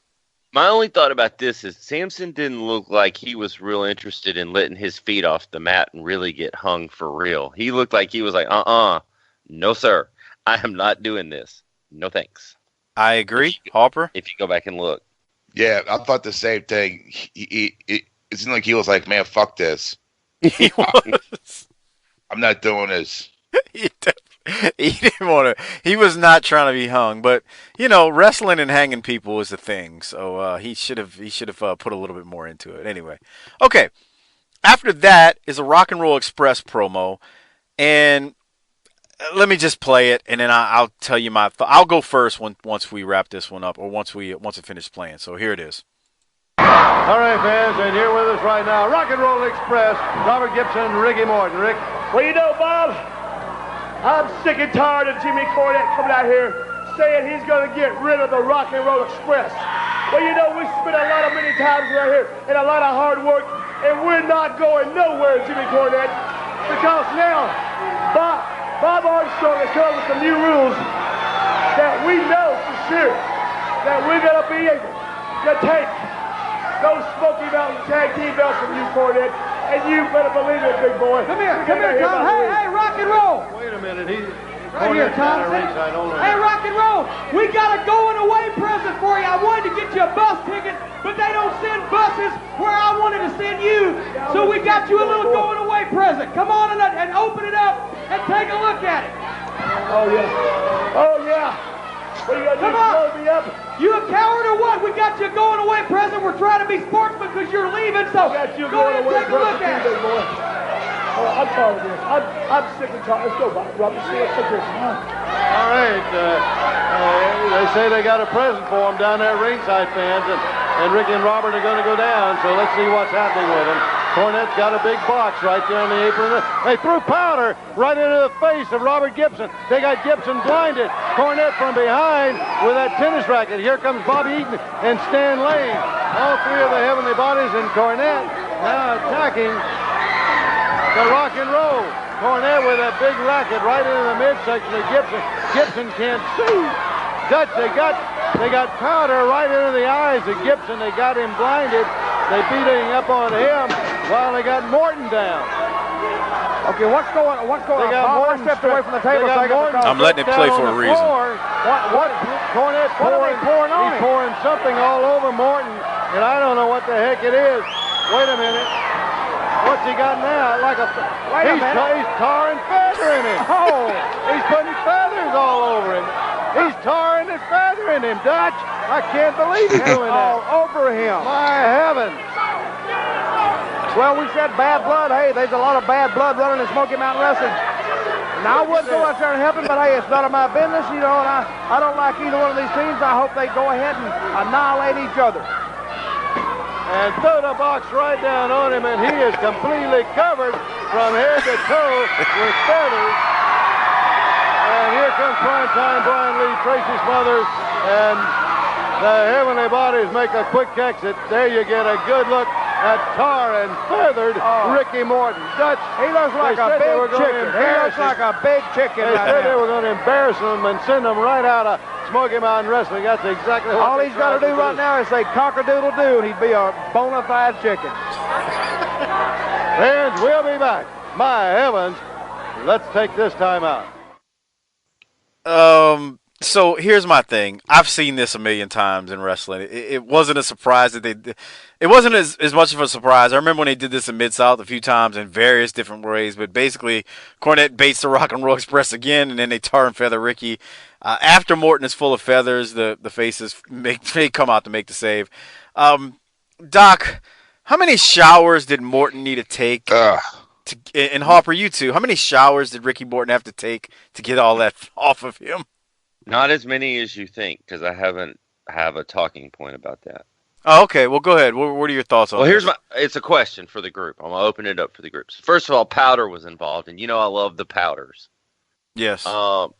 My only thought about this is Sampson didn't look like he was real interested in letting his feet off the mat and really get hung for real. He looked like he was like, no sir, I am not doing this. No thanks. I agree. Harper? If you go back and look. Yeah, I thought the same thing. It seemed like he was like, man, fuck this. He was. I'm not doing this. He didn't want to. He was not trying to be hung, but you know, wrestling and hanging people is a thing. So he should have put a little bit more into it. Anyway, okay. After that is a Rock and Roll Express promo, and let me just play it, and then I'll tell you my thought. I'll go first once we wrap this one up, or once it finishes playing. So here it is. All right, fans, and here with us right now, Rock and Roll Express, Robert Gibson, Ricky Morton. Rick, Well, you know, Bob, I'm sick and tired of Jimmy Cornette coming out here saying he's going to get rid of the Rock and Roll Express. Well, you know, we spent a lot of many times right here and a lot of hard work, and we're not going nowhere, Jimmy Cornette, because now Bob Armstrong has come up with some new rules that we know for sure that we're going to be able to take those Smoky Mountain Tag Team belts from you, Cornette, and you better believe it, big boy. Come here, Tom. Hey, rock and roll. Wait a minute. Right here, Tom. Hey, rock and roll. We got a going away present for you. I wanted to get you a bus ticket, but they don't send buses where I wanted to send you. So we got you a little going away present. Come on and open it up and take a look at it. Oh, yeah. Oh, yeah. What are you going to do? Blow me up? You a coward or what? We got you a going away present. We're trying to be sportsmen because you're leaving, so got you go ahead and take a look at it. Oh, I'm tired of this. I'm sick and tired. Let's go, Robbie. See what's up here. All right. They say they got a present for him down there, ringside fans, and Ricky and Robert are going to go down, so let's see what's happening with them. Cornette's got a big box right there on the apron. They threw powder right into the face of Robert Gibson. They got Gibson blinded. Cornette from behind with that tennis racket. Here comes Bobby Eaton and Stan Lane. All three of the Heavenly Bodies and Cornette now attacking the Rock and Roll. Cornette with a big racket right into the midsection of Gibson. Gibson can't see. Dutch, they got powder right into the eyes of Gibson. They got him blinded. They beating up on him while they got Morton down. Okay, what's going on? They got Bob, Morton I stepped away from the table. I'm letting it play for a reason. What? Cornette pouring, he's pouring something all over Morton, and I don't know what the heck it is. Wait a minute. What's he got now? He's tarring feathering him. Oh, he's putting feathers all over him. He's tarring and feathering him, Dutch. I can't believe he's doing that. All over him. My heavens. Well, we said bad blood. Hey, there's a lot of bad blood running in Smoky Mountain Wrestling. Now, I wouldn't go out there and help him, but hey, it's none of my business, you know, and I don't like either one of these teams. I hope they go ahead and annihilate each other. And threw the box right down on him, and he is completely covered from head to toe with feathers. And here comes primetime Brian Lee, Tracy Smothers, and the Heavenly Bodies make a quick exit. There you get a good look at tar and feathered Ricky Morton. Dutch, he looks like a big chicken. He looks like a big chicken. They said they were going to embarrass him and send him right out of Smoky Mountain Wrestling. That's exactly what all he's got to do right now is say cock-a-doodle-doo, and he'd be a bona fide chicken. Fans, we'll be back. My heavens, let's take this time out. So here's my thing. I've seen this a million times in wrestling. It wasn't a surprise that it wasn't as much of a surprise. I remember when they did this in Mid-South a few times in various different ways, but basically Cornette baits the Rock and Roll Express again, and then they tar and feather Ricky. After Morton is full of feathers, the faces may come out to make the save. Doc, how many showers did Morton need to take? And Harper, you too. How many showers did Ricky Morton have to take to get all that off of him? Not as many as you think, because I have a talking point about that. Oh, okay. Well, go ahead. What are your thoughts on this? It's a question for the group. I'm going to open it up for the groups. First of all, powder was involved, and you know I love the powders. Yes. I'm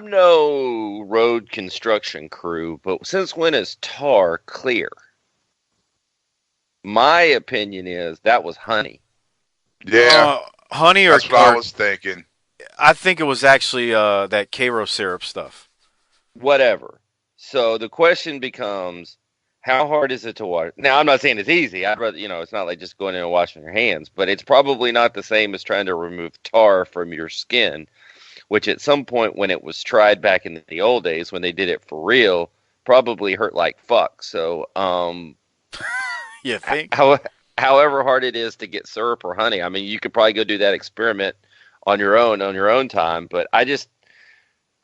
no road construction crew, but since when is tar clear? My opinion is that was honey. Yeah. Honey or... That's what I was thinking. I think it was actually that Cairo syrup stuff. Whatever. So the question becomes, how hard is it to wash? Now, I'm not saying it's easy. I'd rather, it's not like just going in and washing your hands, but it's probably not the same as trying to remove tar from your skin, which at some point when it was tried back in the old days, when they did it for real, probably hurt like fuck. So, you think? However hard it is to get syrup or honey, I mean, you could probably go do that experiment on your own time, but and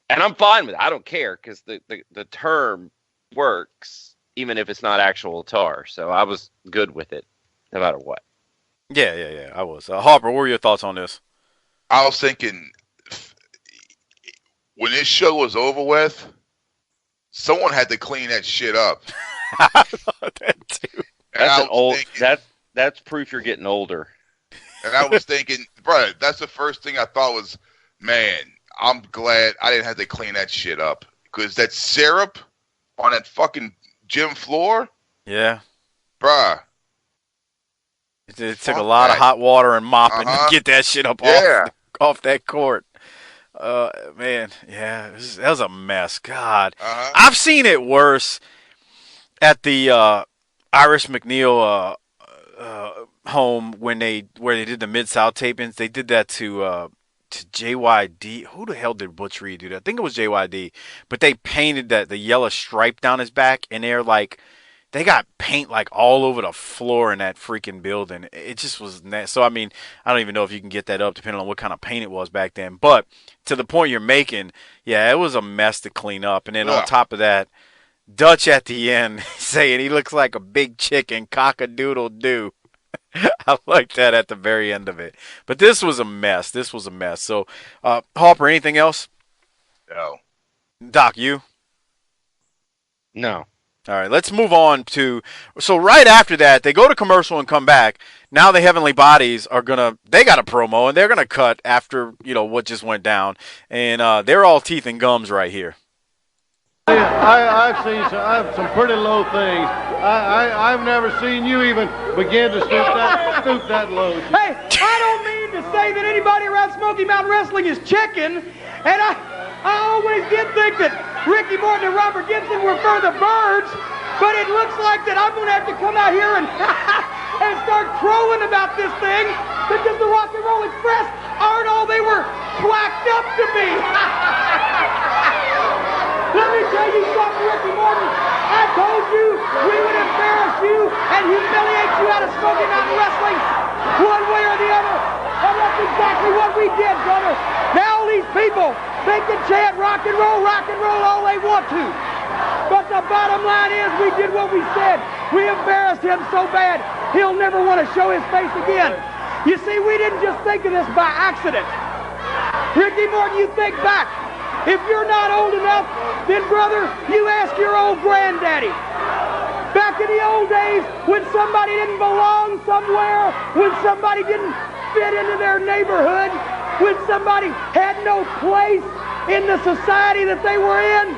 I'm fine with it. I don't care because the term works even if it's not actual tar. So I was good with it no matter what. Yeah. I was. Harper, what were your thoughts on this? I was thinking when this show was over with, someone had to clean that shit up. I thought that too. That's proof you're getting older. And I was thinking, bro, that's the first thing I thought was, man, I'm glad I didn't have to clean that shit up. Because that syrup on that fucking gym floor, Yeah. bruh. It took a lot of hot water and mopping to get that shit up off that court. Man, yeah, that was a mess. God. I've seen it worse at the Iris McNeil home where they did the Mid-South tapings. They did that to JYD. Who the hell did Butch Reed do that? I think it was JYD. But they painted the yellow stripe down his back, and they got paint like all over the floor in that freaking building. It just was nasty. So, I mean, I don't even know if you can get that up depending on what kind of paint it was back then. But to the point you're making, yeah, it was a mess to clean up. And then on top of that, Dutch at the end saying he looks like a big chicken, cock-a-doodle-doo. I like that at the very end of it. But this was a mess. So, Harper, anything else? No. Doc, you? No. All right, let's move on to – so right after that, they go to commercial and come back. Now the Heavenly Bodies are going to – they got a promo, and they're going to cut after, what just went down. And they're all teeth and gums right here. I've seen some pretty low things. I've never seen you even begin to stoop that low. Hey, I don't mean to say that anybody around Smoky Mountain Wrestling is chicken, and I always did think that Ricky Morton and Robert Gibson were for the birds, but it looks like that I'm going to have to come out here and and start crowing about this thing because the Rock and Roll Express aren't all they were quacked up to be. Let me tell you something, Ricky Morton. I told you we would embarrass you and humiliate you out of Smoky Mountain Wrestling one way or the other. And that's exactly what we did, brother. Now all these people, they can chant rock and roll all they want to. But the bottom line is we did what we said. We embarrassed him so bad, he'll never want to show his face again. You see, we didn't just think of this by accident. Ricky Morton, you think back. If you're not old enough, then, brother, you ask your old granddaddy. Back in the old days, when somebody didn't belong somewhere, when somebody didn't fit into their neighborhood, when somebody had no place in the society that they were in,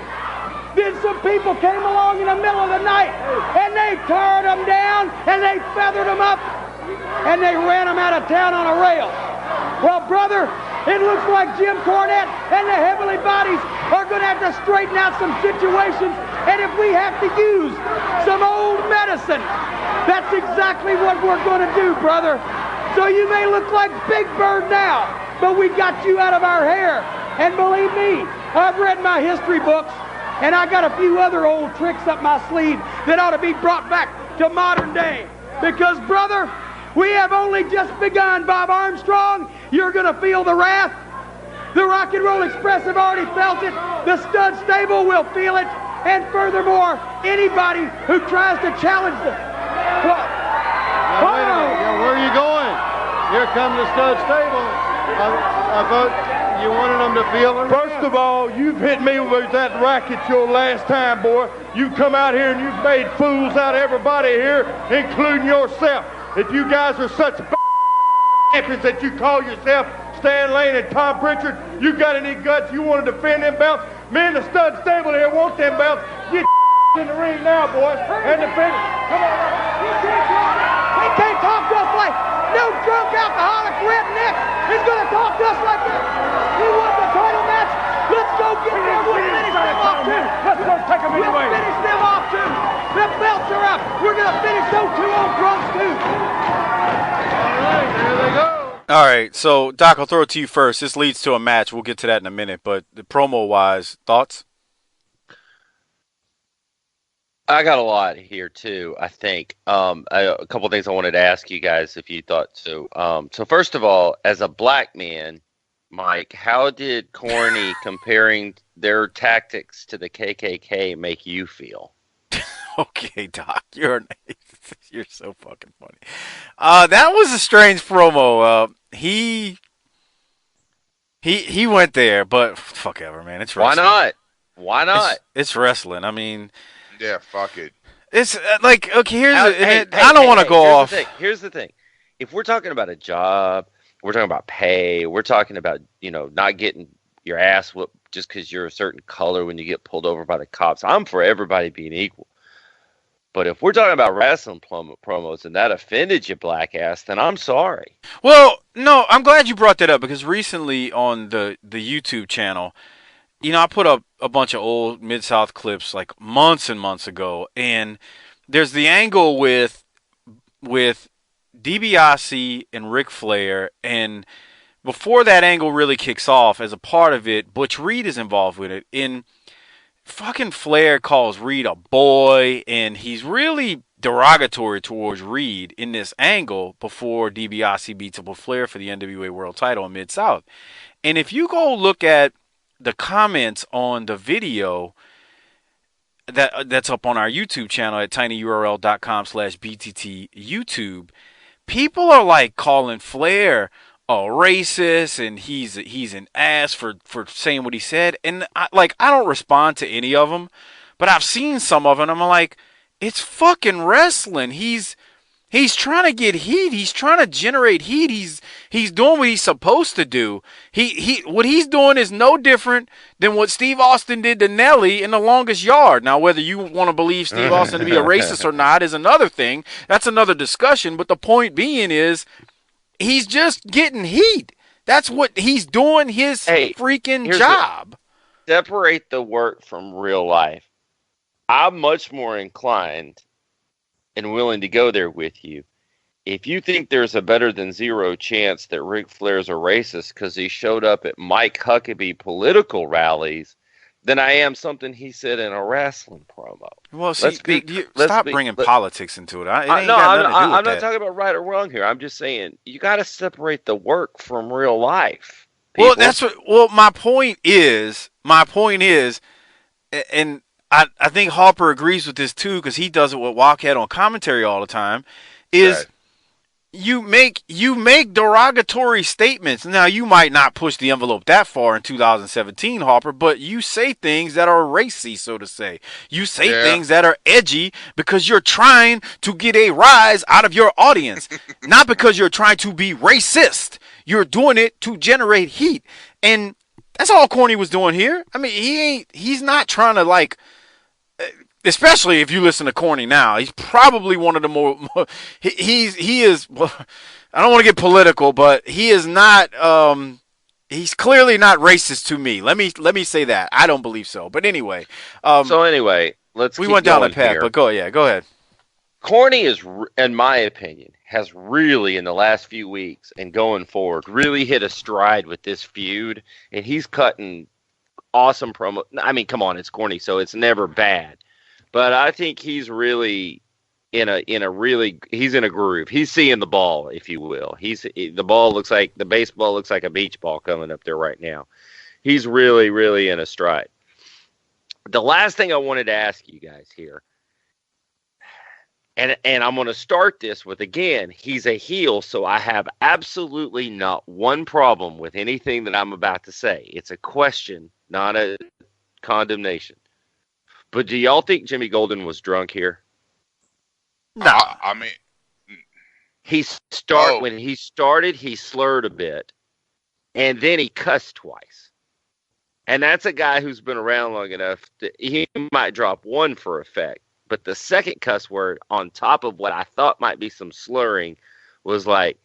then some people came along in the middle of the night, and they tore them down, and they feathered them up, and they ran them out of town on a rail. Well, brother, it looks like Jim Cornette and the Heavenly Bodies are going to have to straighten out some situations. And if we have to use some old medicine, that's exactly what we're going to do, brother. So you may look like Big Bird now, but we got you out of our hair. And believe me, I've read my history books, and I got a few other old tricks up my sleeve that ought to be brought back to modern day. Because, brother, we have only just begun, Bob Armstrong. You're going to feel the wrath. The Rock and Roll Express have already felt it. The Stud Stable will feel it. And furthermore, anybody who tries to challenge the... What? Now, wait a minute. Now, where are you going? Here comes the Stud Stable. I thought you wanted them to feel it. First of all, you've hit me with that racket your last time, boy. You come out here and you've made fools out of everybody here, including yourself. If you guys are such champions that you call yourself Stan Lane and Tom Pritchard, you got any guts? You want to defend them belts? Me and the Stud Stable here want them belts. Get in the ring now, boys, and defend it. Come on. He can't talk to us like no drunk alcoholic redneck is going to talk to us like that. He won the title match. Let's go get them. We'll finish them off too. Let's go take them anyway. We'll finish them off too. The belts are up. We're going to finish those two old drunks too. All right, there they go. All right, so, Doc, I'll throw it to you first. This leads to a match. We'll get to that in a minute. But the promo-wise, thoughts? I got a lot here, too, I think. A couple of things I wanted to ask you guys if you thought so. So, first of all, as a black man, Mike, how did Corny comparing their tactics to the KKK make you feel? Okay, Doc, you're so fucking funny. That was a strange promo. He went there, but fuck ever, man. It's wrestling. Why not? It's wrestling. I mean, yeah, fuck it. It's like, okay. I don't want to go off. Here's the thing. if we're talking about a job, we're talking about pay, we're talking about, not getting your ass whooped just because you're a certain color when you get pulled over by the cops. I'm for everybody being equal. But if we're talking about wrestling promos and that offended you, black ass, then I'm sorry. Well, no, I'm glad you brought that up because recently on the YouTube channel, I put up a bunch of old Mid-South clips like months and months ago, and there's the angle with DiBiase and Ric Flair, and before that angle really kicks off, as a part of it, Butch Reed is involved with it, and fucking Flair calls Reed a boy, and he's really derogatory towards Reed in this angle before DiBiase beats up with Flair for the NWA World Title in Mid-South. And if you go look at the comments on the video that's up on our YouTube channel at tinyurl.com/BTT YouTube, people are like calling Flair a racist and he's an ass for saying what he said. And I don't respond to any of them, but I've seen some of them. I'm like, it's fucking wrestling. He's trying to get heat. He's trying to generate heat. He's doing what he's supposed to do. What he's doing is no different than what Steve Austin did to Nelly in The Longest Yard. Now, whether you want to believe Steve Austin to be a racist or not is another thing. That's another discussion. But the point being is, he's just getting heat. That's what he's doing. His freaking job. Separate the work from real life. I'm much more inclined and willing to go there with you. If you think there's a better than zero chance that Ric Flair's a racist because he showed up at Mike Huckabee political rallies, then I am something he said in a wrestling promo. Well, see, stop bringing politics into it. I'm not talking about right or wrong here. I'm just saying you got to separate the work from real life. People. My point is, and I think Harper agrees with this too because he does it with Wildcat on commentary all the time. Is you make derogatory statements. Now, you might not push the envelope that far in 2017, Harper, but you say things that are racy, so to say. You say things that are edgy because you're trying to get a rise out of your audience, not because you're trying to be racist. You're doing it to generate heat, and that's all Corny was doing here. I mean, he's not trying to especially if you listen to Corny now, he's probably one of the more he is. Well, I don't want to get political, but he is not. He's clearly not racist to me. Let me say that. I don't believe so. But anyway. We went down the path, but go ahead. Corny is, in my opinion, has really in the last few weeks and going forward really hit a stride with this feud, and he's cutting awesome promo. I mean, come on, it's Corny, so it's never bad. But I think he's really he's in a groove. He's seeing the ball, if you will. The baseball looks like a beach ball coming up there right now. He's really, really in a stride. The last thing I wanted to ask you guys here, and I'm going to start this with, again, he's a heel, so I have absolutely not one problem with anything that I'm about to say. It's a question, not a condemnation. But do y'all think Jimmy Golden was drunk here? No. I mean, when he started, he slurred a bit, and then he cussed twice. And that's a guy who's been around long enough that he might drop one for effect. But the second cuss word on top of what I thought might be some slurring was like,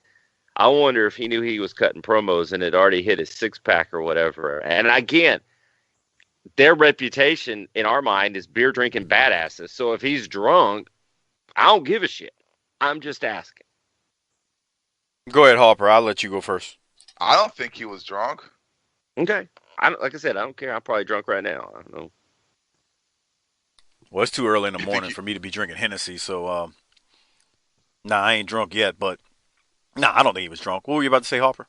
I wonder if he knew he was cutting promos and had already hit his six-pack or whatever. And again, their reputation in our mind is beer drinking badasses. So if he's drunk, I don't give a shit. I'm just asking. Go ahead, Harper. I'll let you go first. I don't think he was drunk. Okay. Like I said, I don't care. I'm probably drunk right now. I don't know. Well, it's too early in the morning for me to be drinking Hennessy, so I ain't drunk yet, but I don't think he was drunk. What were you about to say, Harper?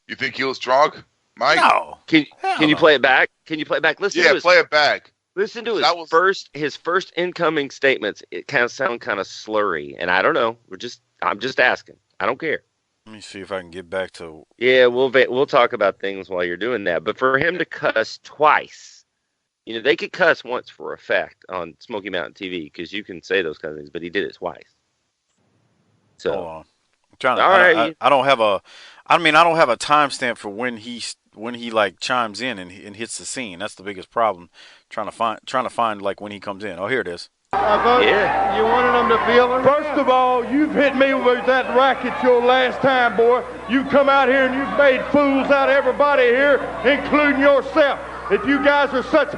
You think he was drunk, Mike? No. Can you play it back? Can you play it back? Listen to play it back. Listen to his first incoming statements. It kind of sound kind of slurry, and I don't know. I'm just asking. I don't care. Let me see if I can get back to. Yeah, we'll talk about things while you're doing that. But for him to cuss twice, they could cuss once for effect on Smoky Mountain TV because you can say those kind of things, but he did it twice. So hold on. All right. I don't have a. I mean, I don't have a timestamp for when he like chimes in and hits the scene. That's the biggest problem. Trying to find like when he comes in. Oh, here it is. I thought you wanted them to feel it. First of all, you've hit me with that racket your last time, boy. You come out here and you've made fools out of everybody here, including yourself. If you guys are such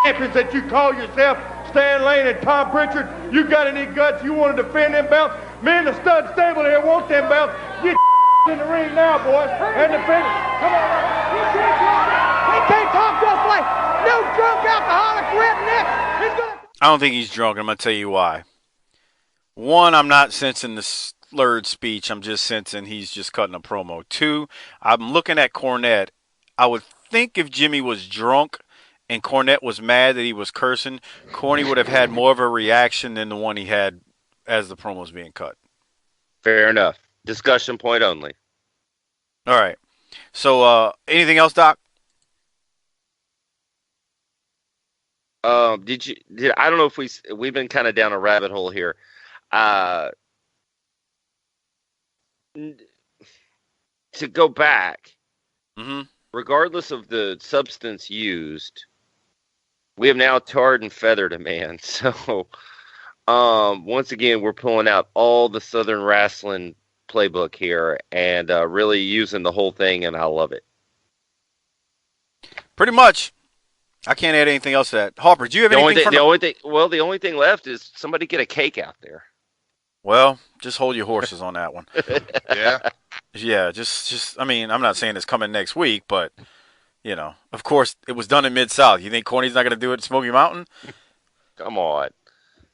champions that you call yourself Stan Lane and Tom Pritchard, you got any guts, you want to defend them belts? Me and the stud stable here want them belts. Get in the ring now, boys, and defend it. Come on. He can't talk to us like no drunk alcoholic redneck. He's gonna. I don't think he's drunk. I'm going to tell you why. One, I'm not sensing the slurred speech. I'm just sensing he's just cutting a promo. Two, I'm looking at Cornette. I would think if Jimmy was drunk and Cornette was mad that he was cursing, Corny would have had more of a reaction than the one he had as the promo was being cut. Fair enough. Discussion point only. All right. So, anything else, Doc? I don't know if we've been kind of down a rabbit hole here. To go back, regardless of the substance used, we have now tarred and feathered a man. So, once again, we're pulling out all the Southern wrestling playbook here and really using the whole thing, and I love it. Pretty much. I can't add anything else to that. Harper, do you have anything? The only thing left is somebody get a cake out there. Well, just hold your horses on that one. Yeah. Yeah, just. I mean, I'm not saying it's coming next week, but of course, it was done in Mid-South. You think Corny's not going to do it at Smoky Mountain? Come on,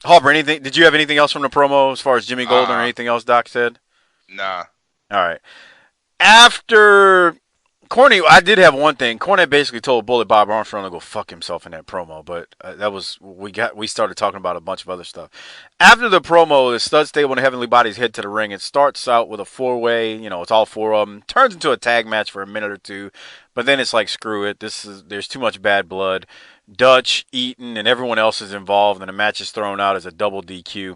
Harper. Anything? Did you have anything else from the promo as far as Jimmy Golden or anything else Doc said? Nah. All right. After Corny, I did have one thing. Cornette basically told Bullet Bob Armstrong to go fuck himself in that promo, but that was we started talking about a bunch of other stuff. After the promo, the Stud Stable and the Heavenly Bodies head to the ring. It starts out with a four-way, it's all four of them. Turns into a tag match for a minute or two, but then it's like screw it. There's too much bad blood. Dutch, Eaton, and everyone else is involved, and the match is thrown out as a double DQ.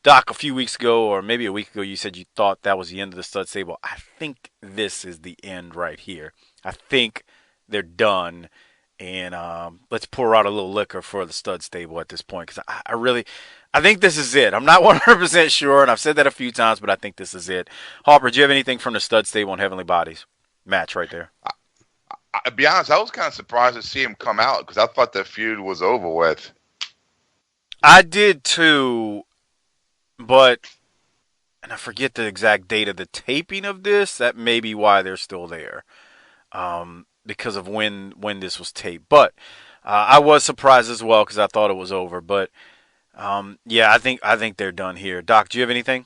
Doc, a few weeks ago, or maybe a week ago, you said you thought that was the end of the Stud Stable. I think this is the end right here. I think they're done, and let's pour out a little liquor for the Stud Stable at this point, because I think this is it. I'm not 100% sure, and I've said that a few times, but I think this is it. Harper, do you have anything from the Stud Stable and Heavenly Bodies match right there? I'll be honest, I was kind of surprised to see him come out, because I thought the feud was over with. I did too. But, and I forget the exact date of the taping of this, that may be why they're still there, because of when this was taped. But I was surprised as well because I thought it was over. But yeah, I think they're done here. Doc, do you have anything?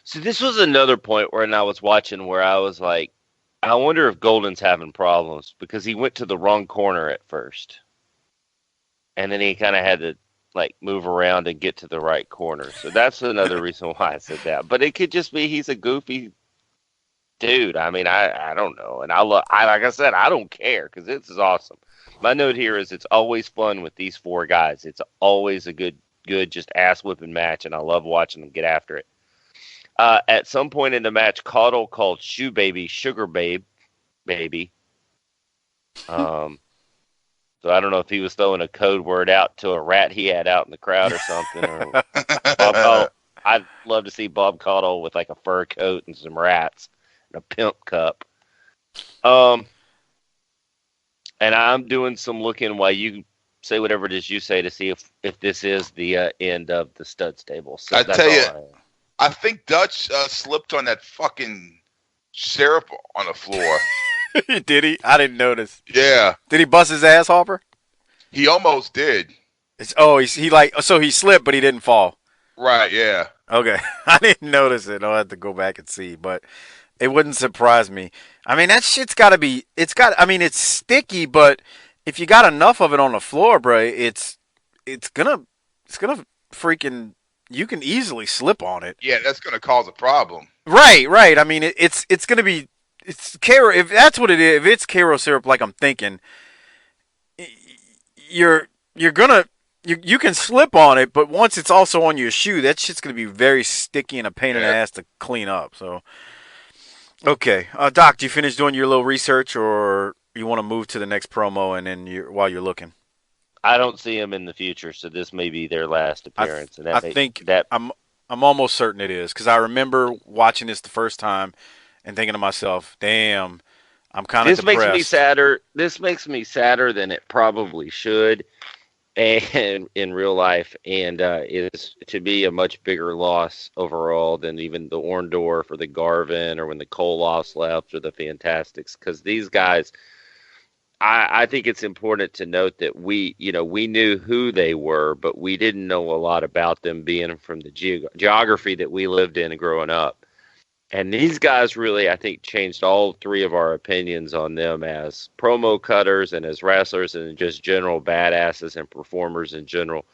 So this was another point where I was watching where I was like, I wonder if Golden's having problems because he went to the wrong corner at first, and then he kind of had to move around and get to the right corner. So that's another reason why I said that. But it could just be he's a goofy dude. I mean, I don't know. And like I said, I don't care because this is awesome. My note here is it's always fun with these four guys. It's always a good just ass whipping match, and I love watching them get after it. At some point in the match, Caudle called Shoe Baby Sugar Baby. So I don't know if he was throwing a code word out to a rat he had out in the crowd or something. Or I'd love to see Bob Caudle with like a fur coat and some rats and a pimp cup. And I'm doing some looking while you say whatever it is you say to see if this is the end of the Stud Stable. So I tell you, I think Dutch slipped on that fucking syrup on the floor. Did he? I didn't notice. Yeah. Did he bust his ass, Harper? He almost did. So he slipped, but he didn't fall. Right, yeah. Okay. I didn't notice it. I'll have to go back and see, but it wouldn't surprise me. I mean, that shit's got to be, it's sticky, but if you got enough of it on the floor, bro, it's gonna freaking, you can easily slip on it. Yeah, that's gonna cause a problem. Right. I mean, it's gonna be, it's Cairo. If that's what it is, if it's Cairo syrup, like I'm thinking, you're gonna You can slip on it, but once it's also on your shoe, that shit's gonna be very sticky and a pain in the ass to clean up. So, okay, Doc, do you finish doing your little research, or you want to move to the next promo and then while you're looking? I don't see him in the future, so this may be their last appearance. I think I'm almost certain it is because I remember watching this the first time and thinking to myself, "Damn, I'm kind of depressed." This makes me sadder. This makes me sadder than it probably should, and in real life, and is to be a much bigger loss overall than even the Orndorff or the Garvin or when the Koloffs left or the Fantastics, because these guys. I think it's important to note that we knew who they were, but we didn't know a lot about them being from the geography that we lived in growing up. And these guys really, I think, changed all three of our opinions on them as promo cutters and as wrestlers and just general badasses and performers in general.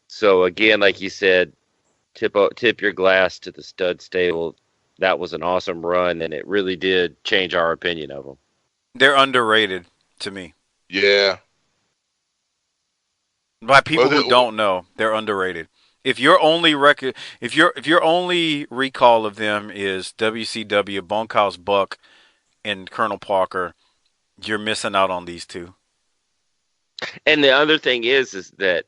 So again, like you said, tip your glass to the stud stable. That was an awesome run, and it really did change our opinion of them. They're underrated. To me, yeah. By people who don't know, they're underrated. If your only if your only recall of them is WCW, Bunkhouse Buck, and Colonel Parker, you're missing out on these two. And the other thing is that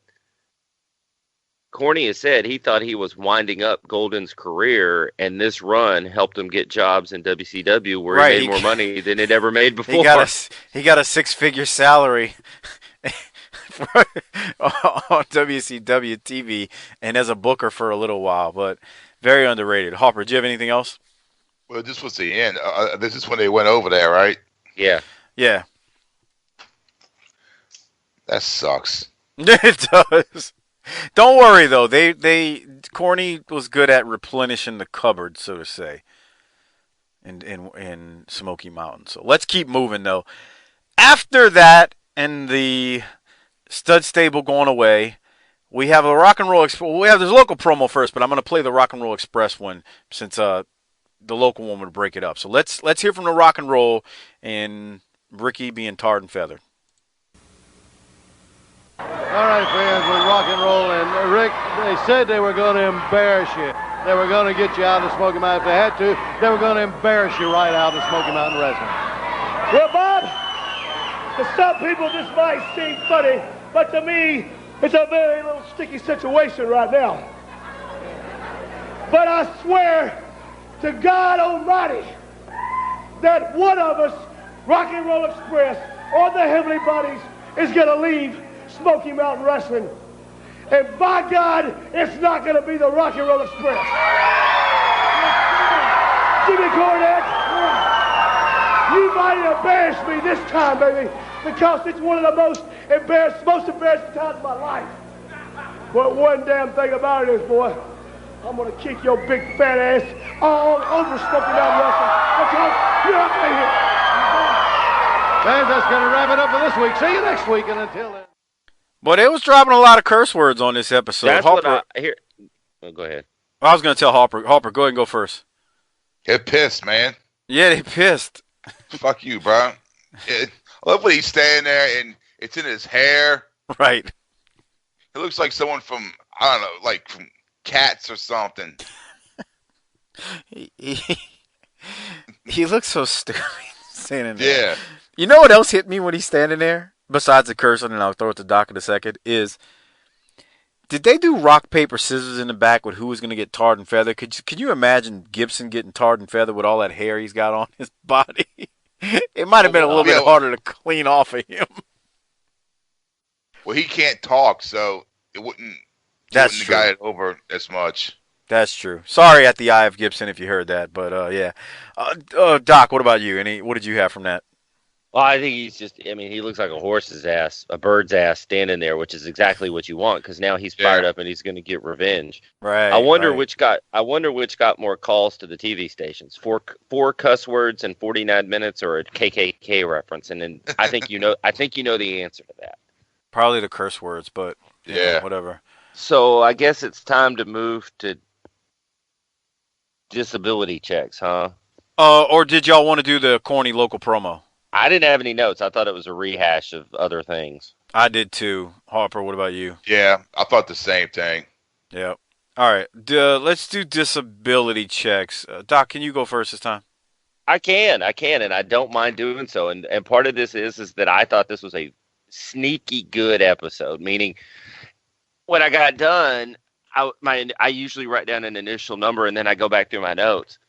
Corny has said he thought he was winding up Golden's career, and this run helped him get jobs in WCW where he made more money than he'd ever made before. He got a 6-figure salary on WCW TV and as a booker for a little while, but very underrated. Hopper, do you have anything else? Well, this was the end. This is when they went over there, right? Yeah. Yeah. That sucks. It does. Don't worry though. Corny was good at replenishing the cupboard, so to say, in Smoky Mountain. So let's keep moving though. After that and the stud stable going away, we have a Rock and Roll Express. We have this local promo first, but I'm going to play the Rock and Roll Express one since the local one would break it up. So let's hear from the Rock and Roll and Ricky being tarred and feathered. All right, fans, with Rock and Roll and Rick, they said they were going to embarrass you. They were going to get you out of the Smoky Mountain. If they had to, they were going to embarrass you right out of the Smoky Mountain Wrestling. Well, Bob, to some people this might seem funny, but to me, it's a very little sticky situation right now. But I swear to God Almighty that one of us, Rock and Roll Express, or the Heavenly Bodies, is going to leave Smoky Mountain Wrestling. And by God, it's not going to be the Rock and Roll Express. Jimmy Cornette, you might embarrass me this time, baby, because it's one of the most embarrassing times of my life. But one damn thing about it is, boy, I'm going to kick your big fat ass all over Smoky Mountain Wrestling because you're up here. Fans, that's going to wrap it up for this week. See you next week, and until then. But it was dropping a lot of curse words on this episode. That's Harper, what I hear. Oh, go ahead. I was going to tell Harper, go ahead and go first. Get pissed, man. Yeah, they pissed. Fuck you, bro. I love when he's standing there and it's in his hair. Right. It looks like someone from, I don't know, like from Cats or something. He looks so stupid standing there. Yeah. You know what else hit me when he's standing there? Besides the cursing, and I'll throw it to Doc in a second, is did they do rock, paper, scissors in the back with who was going to get tarred and feathered? Could you imagine Gibson getting tarred and feathered with all that hair he's got on his body? It might have been a little bit harder to clean off of him. Well, he can't talk, so it wouldn't That's true. got it over as much. That's true. Sorry at the eye of Gibson if you heard that, but yeah. Doc, what about you? What did you have from that? Well, I think he looks like a horse's ass, a bird's ass standing there, which is exactly what you want because now he's fired up and he's going to get revenge. Right. I wonder which got more calls to the TV stations. Four cuss words in 49 minutes or a KKK reference, and then I think you know the answer to that. Probably the curse words, but yeah, whatever. So I guess it's time to move to disability checks, huh? Or did y'all want to do the corny local promo? I didn't have any notes. I thought it was a rehash of other things. I did too. Harper, what about you? Yeah, I thought the same thing. Yep. All right. Let's do disability checks. Doc, can you go first this time? I can, and I don't mind doing so. And part of this is that I thought this was a sneaky good episode. Meaning, when I got done, I usually write down an initial number, and then I go back through my notes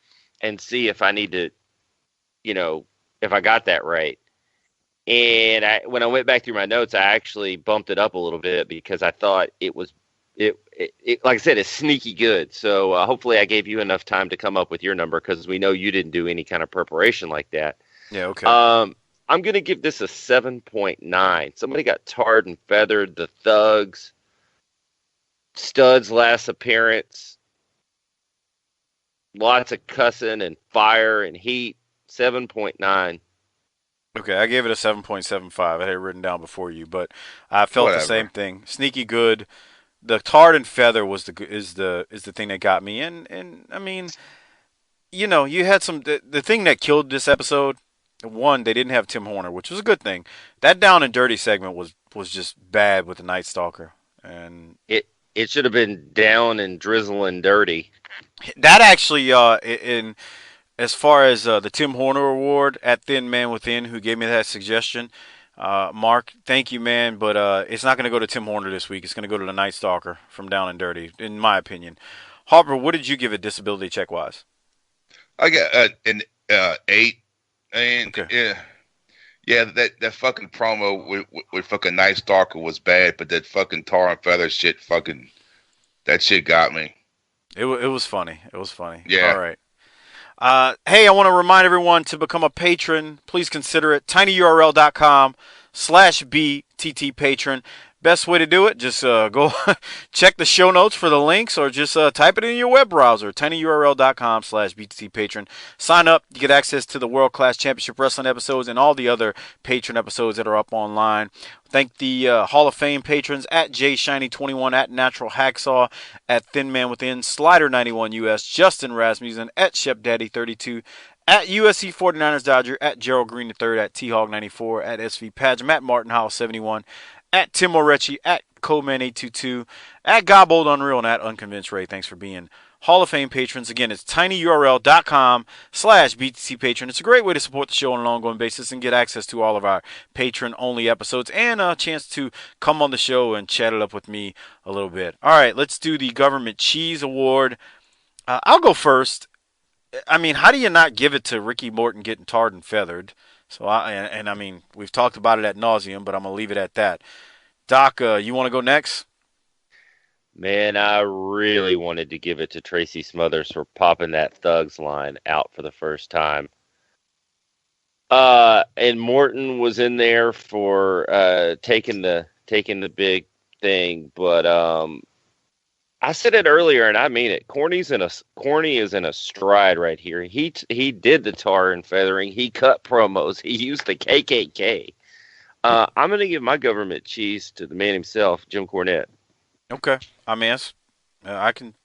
and see if I need to, if I got that right. And when I went back through my notes, I actually bumped it up a little bit because I thought it was like I said, it's sneaky good. So hopefully I gave you enough time to come up with your number because we know you didn't do any kind of preparation like that. Yeah, okay. I'm going to give this a 7.9. Somebody got tarred and feathered. The Thugs. Stud's last appearance. Lots of cussing and fire and heat. 7.9. Okay, I gave it a 7.75. I had it written down before you, but I felt the same thing. Sneaky good. The tarred and feather is the thing that got me. And I mean, you had the thing that killed this episode. One, they didn't have Tim Horner, which was a good thing. That down and dirty segment was just bad with the Night Stalker, and it should have been down and drizzling dirty. That actually, in as far as the Tim Horner Award at Thin Man Within, who gave me that suggestion, Mark, thank you, man. But it's not going to go to Tim Horner this week. It's going to go to the Night Stalker from Down and Dirty, in my opinion. Harper, what did you give it disability check wise? I got an 8. And okay. Yeah, that fucking promo with fucking Night Stalker was bad, but that fucking tar and feather shit, that shit got me. It was funny. It was funny. Yeah. All right. Hey, I want to remind everyone to become a patron. Please consider it. tinyurl.com/BTT patron. Best way to do it, just go check the show notes for the links or just type it in your web browser, tinyurl.com/BTT patron. Sign up. You get access to the World Class Championship Wrestling episodes and all the other patron episodes that are up online. Thank the Hall of Fame patrons at JShiny21, at Natural Hacksaw, at Thin Man Within, Slider91 US, Justin Rasmussen, at ShepDaddy32, at USC 49ers Dodger, at Gerald Green III, at T-Hog94, at SV Padgem, at Martin Howell 71, at Tim Moretti, at Coleman822, at Godbold Unreal, and at Unconvinced Ray. Thanks for being Hall of Fame patrons. Again, it's tinyurl.com/BTC patron. It's a great way to support the show on an ongoing basis and get access to all of our patron-only episodes and a chance to come on the show and chat it up with me a little bit. All right, let's do the Government Cheese Award. I'll go first. I mean, how do you not give it to Ricky Morton getting tarred and feathered? So, I mean, we've talked about it ad nauseum, but I'm going to leave it at that. Doc, you want to go next? Man, I really wanted to give it to Tracy Smothers for popping that Thugs line out for the first time. And Morton was in there for taking the big thing, but I said it earlier, and I mean it. Corny is in a stride right here. He did the tar and feathering. He cut promos. He used the KKK. I'm going to give my government cheese to the man himself, Jim Cornette. Okay, I mean, I can't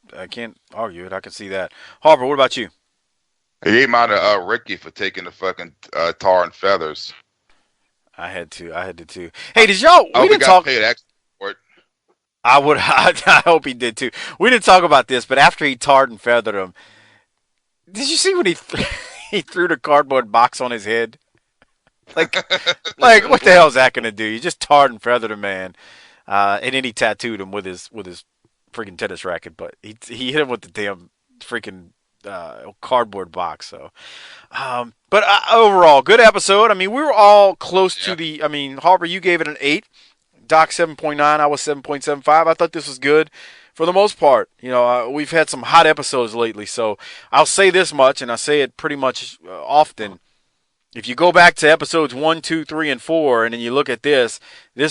argue it. I can see that. Harper, what about you? He gave mine to Ricky for taking the fucking tar and feathers. I had to too. Hey, did y'all? We didn't talk. Paid extra for it. I would. I hope he did too. We didn't talk about this, but after he tarred and feathered him, did you see when he he threw the cardboard box on his head? Like what the hell is that gonna do? You just tarred and feathered a man, and then he tattooed him with his freaking tennis racket. But he hit him with the damn freaking cardboard box. So, but overall, good episode. I mean, we were all close to the. I mean, Harper, you gave it an 8. Doc 7.9. I was 7.75. I thought this was good for the most part. You know, we've had some hot episodes lately, so I'll say this much, and I say it pretty much often. If you go back to episodes 1, 2, 3, and 4, and then you look at this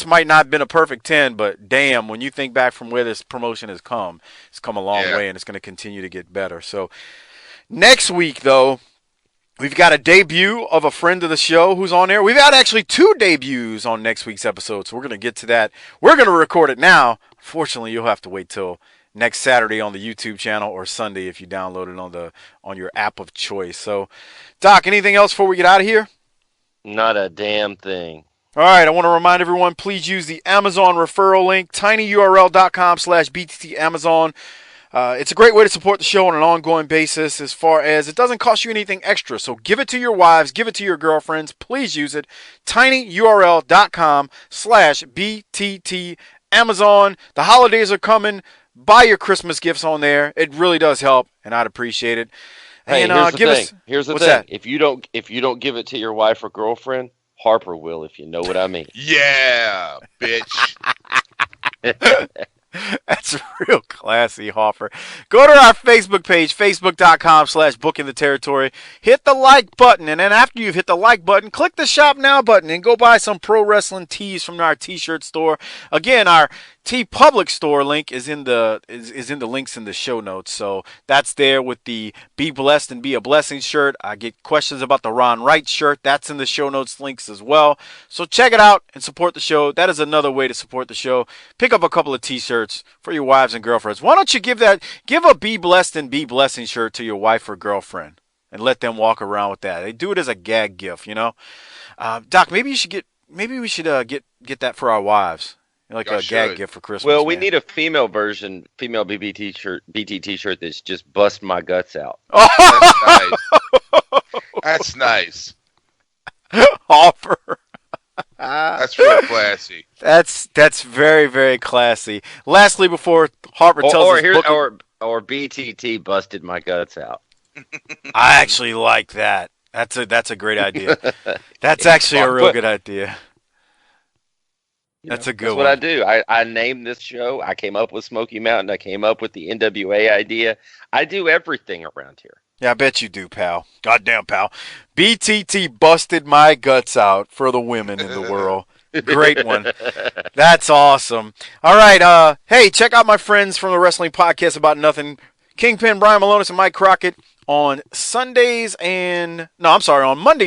might not have been a perfect 10, but damn, when you think back from where this promotion has come, it's come a long way, and it's going to continue to get better. So next week, though, we've got a debut of a friend of the show who's on there. We've got actually 2 debuts on next week's episode, so we're going to get to that. We're going to record it now. Fortunately, you'll have to wait till next Saturday on the YouTube channel or Sunday if you download it on your app of choice. So, Doc, anything else before we get out of here? Not a damn thing. All right, I want to remind everyone, please use the Amazon referral link, tinyurl.com/bttamazon. It's a great way to support the show on an ongoing basis as far as it doesn't cost you anything extra. So give it to your wives, give it to your girlfriends. Please use it. tinyurl.com/bttamazon. The holidays are coming. Buy your Christmas gifts on there. It really does help, and I'd appreciate it. Hey, and, here's the thing. What's thing. That? If you don't give it to your wife or girlfriend, Harper will, if you know what I mean. Yeah, bitch. That's real classy, Hoffer. Go to our Facebook page, facebook.com/bookingtheterritory. Hit the like button, and then after you've hit the like button, click the shop now button and go buy some pro wrestling tees from our t-shirt store. Again, our TeePublic store link is in the links in the show notes. So that's there with the Be Blessed and Be a Blessing shirt. I get questions about the Ron Wright shirt. That's in the show notes links as well. So check it out and support the show. That is another way to support the show. Pick up a couple of t-shirts for your wives and girlfriends. Why don't you give a Be Blessed and Be Blessing shirt to your wife or girlfriend and let them walk around with that. They do it as a gag gift, you know. Doc, maybe we should get that for our wives. Like a gag gift for Christmas. Well, we need a female version, female BT t-shirt that's just bust my guts out. Oh, that's nice. Offer. That's real classy. That's very, very classy. Lastly, before Harper tells us, or BTT busted my guts out. I actually like that. That's a great idea. That's actually a real good idea. That's a good one. That's what I do. I named this show. I came up with Smoky Mountain. I came up with the NWA idea. I do everything around here. Yeah, I bet you do, pal. Goddamn, pal. BTT busted my guts out for the women in the world. Great one. That's awesome. All right. Hey, check out my friends from the Wrestling Podcast About Nothing, Kingpin, Brian Malonis, and Mike Crockett. On Monday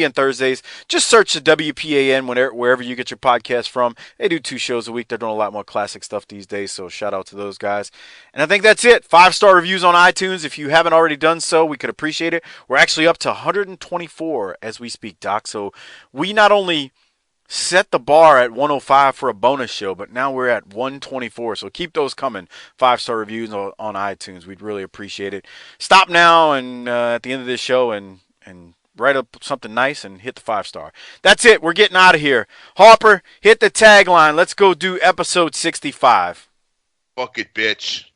and Thursdays. Just search the WPAN wherever you get your podcast from. They do 2 shows a week. They're doing a lot more classic stuff these days, so shout out to those guys. And I think that's it. 5-star reviews on iTunes. If you haven't already done so, we could appreciate it. We're actually up to 124 as we speak, Doc. So we not only set the bar at 105 for a bonus show, but now we're at 124. So keep those coming. 5-star reviews on iTunes. We'd really appreciate it. Stop now and at the end of this show and write up something nice and hit the 5-star. That's it. We're getting out of here. Harper, hit the tagline. Let's go do episode 65. Fuck it, bitch.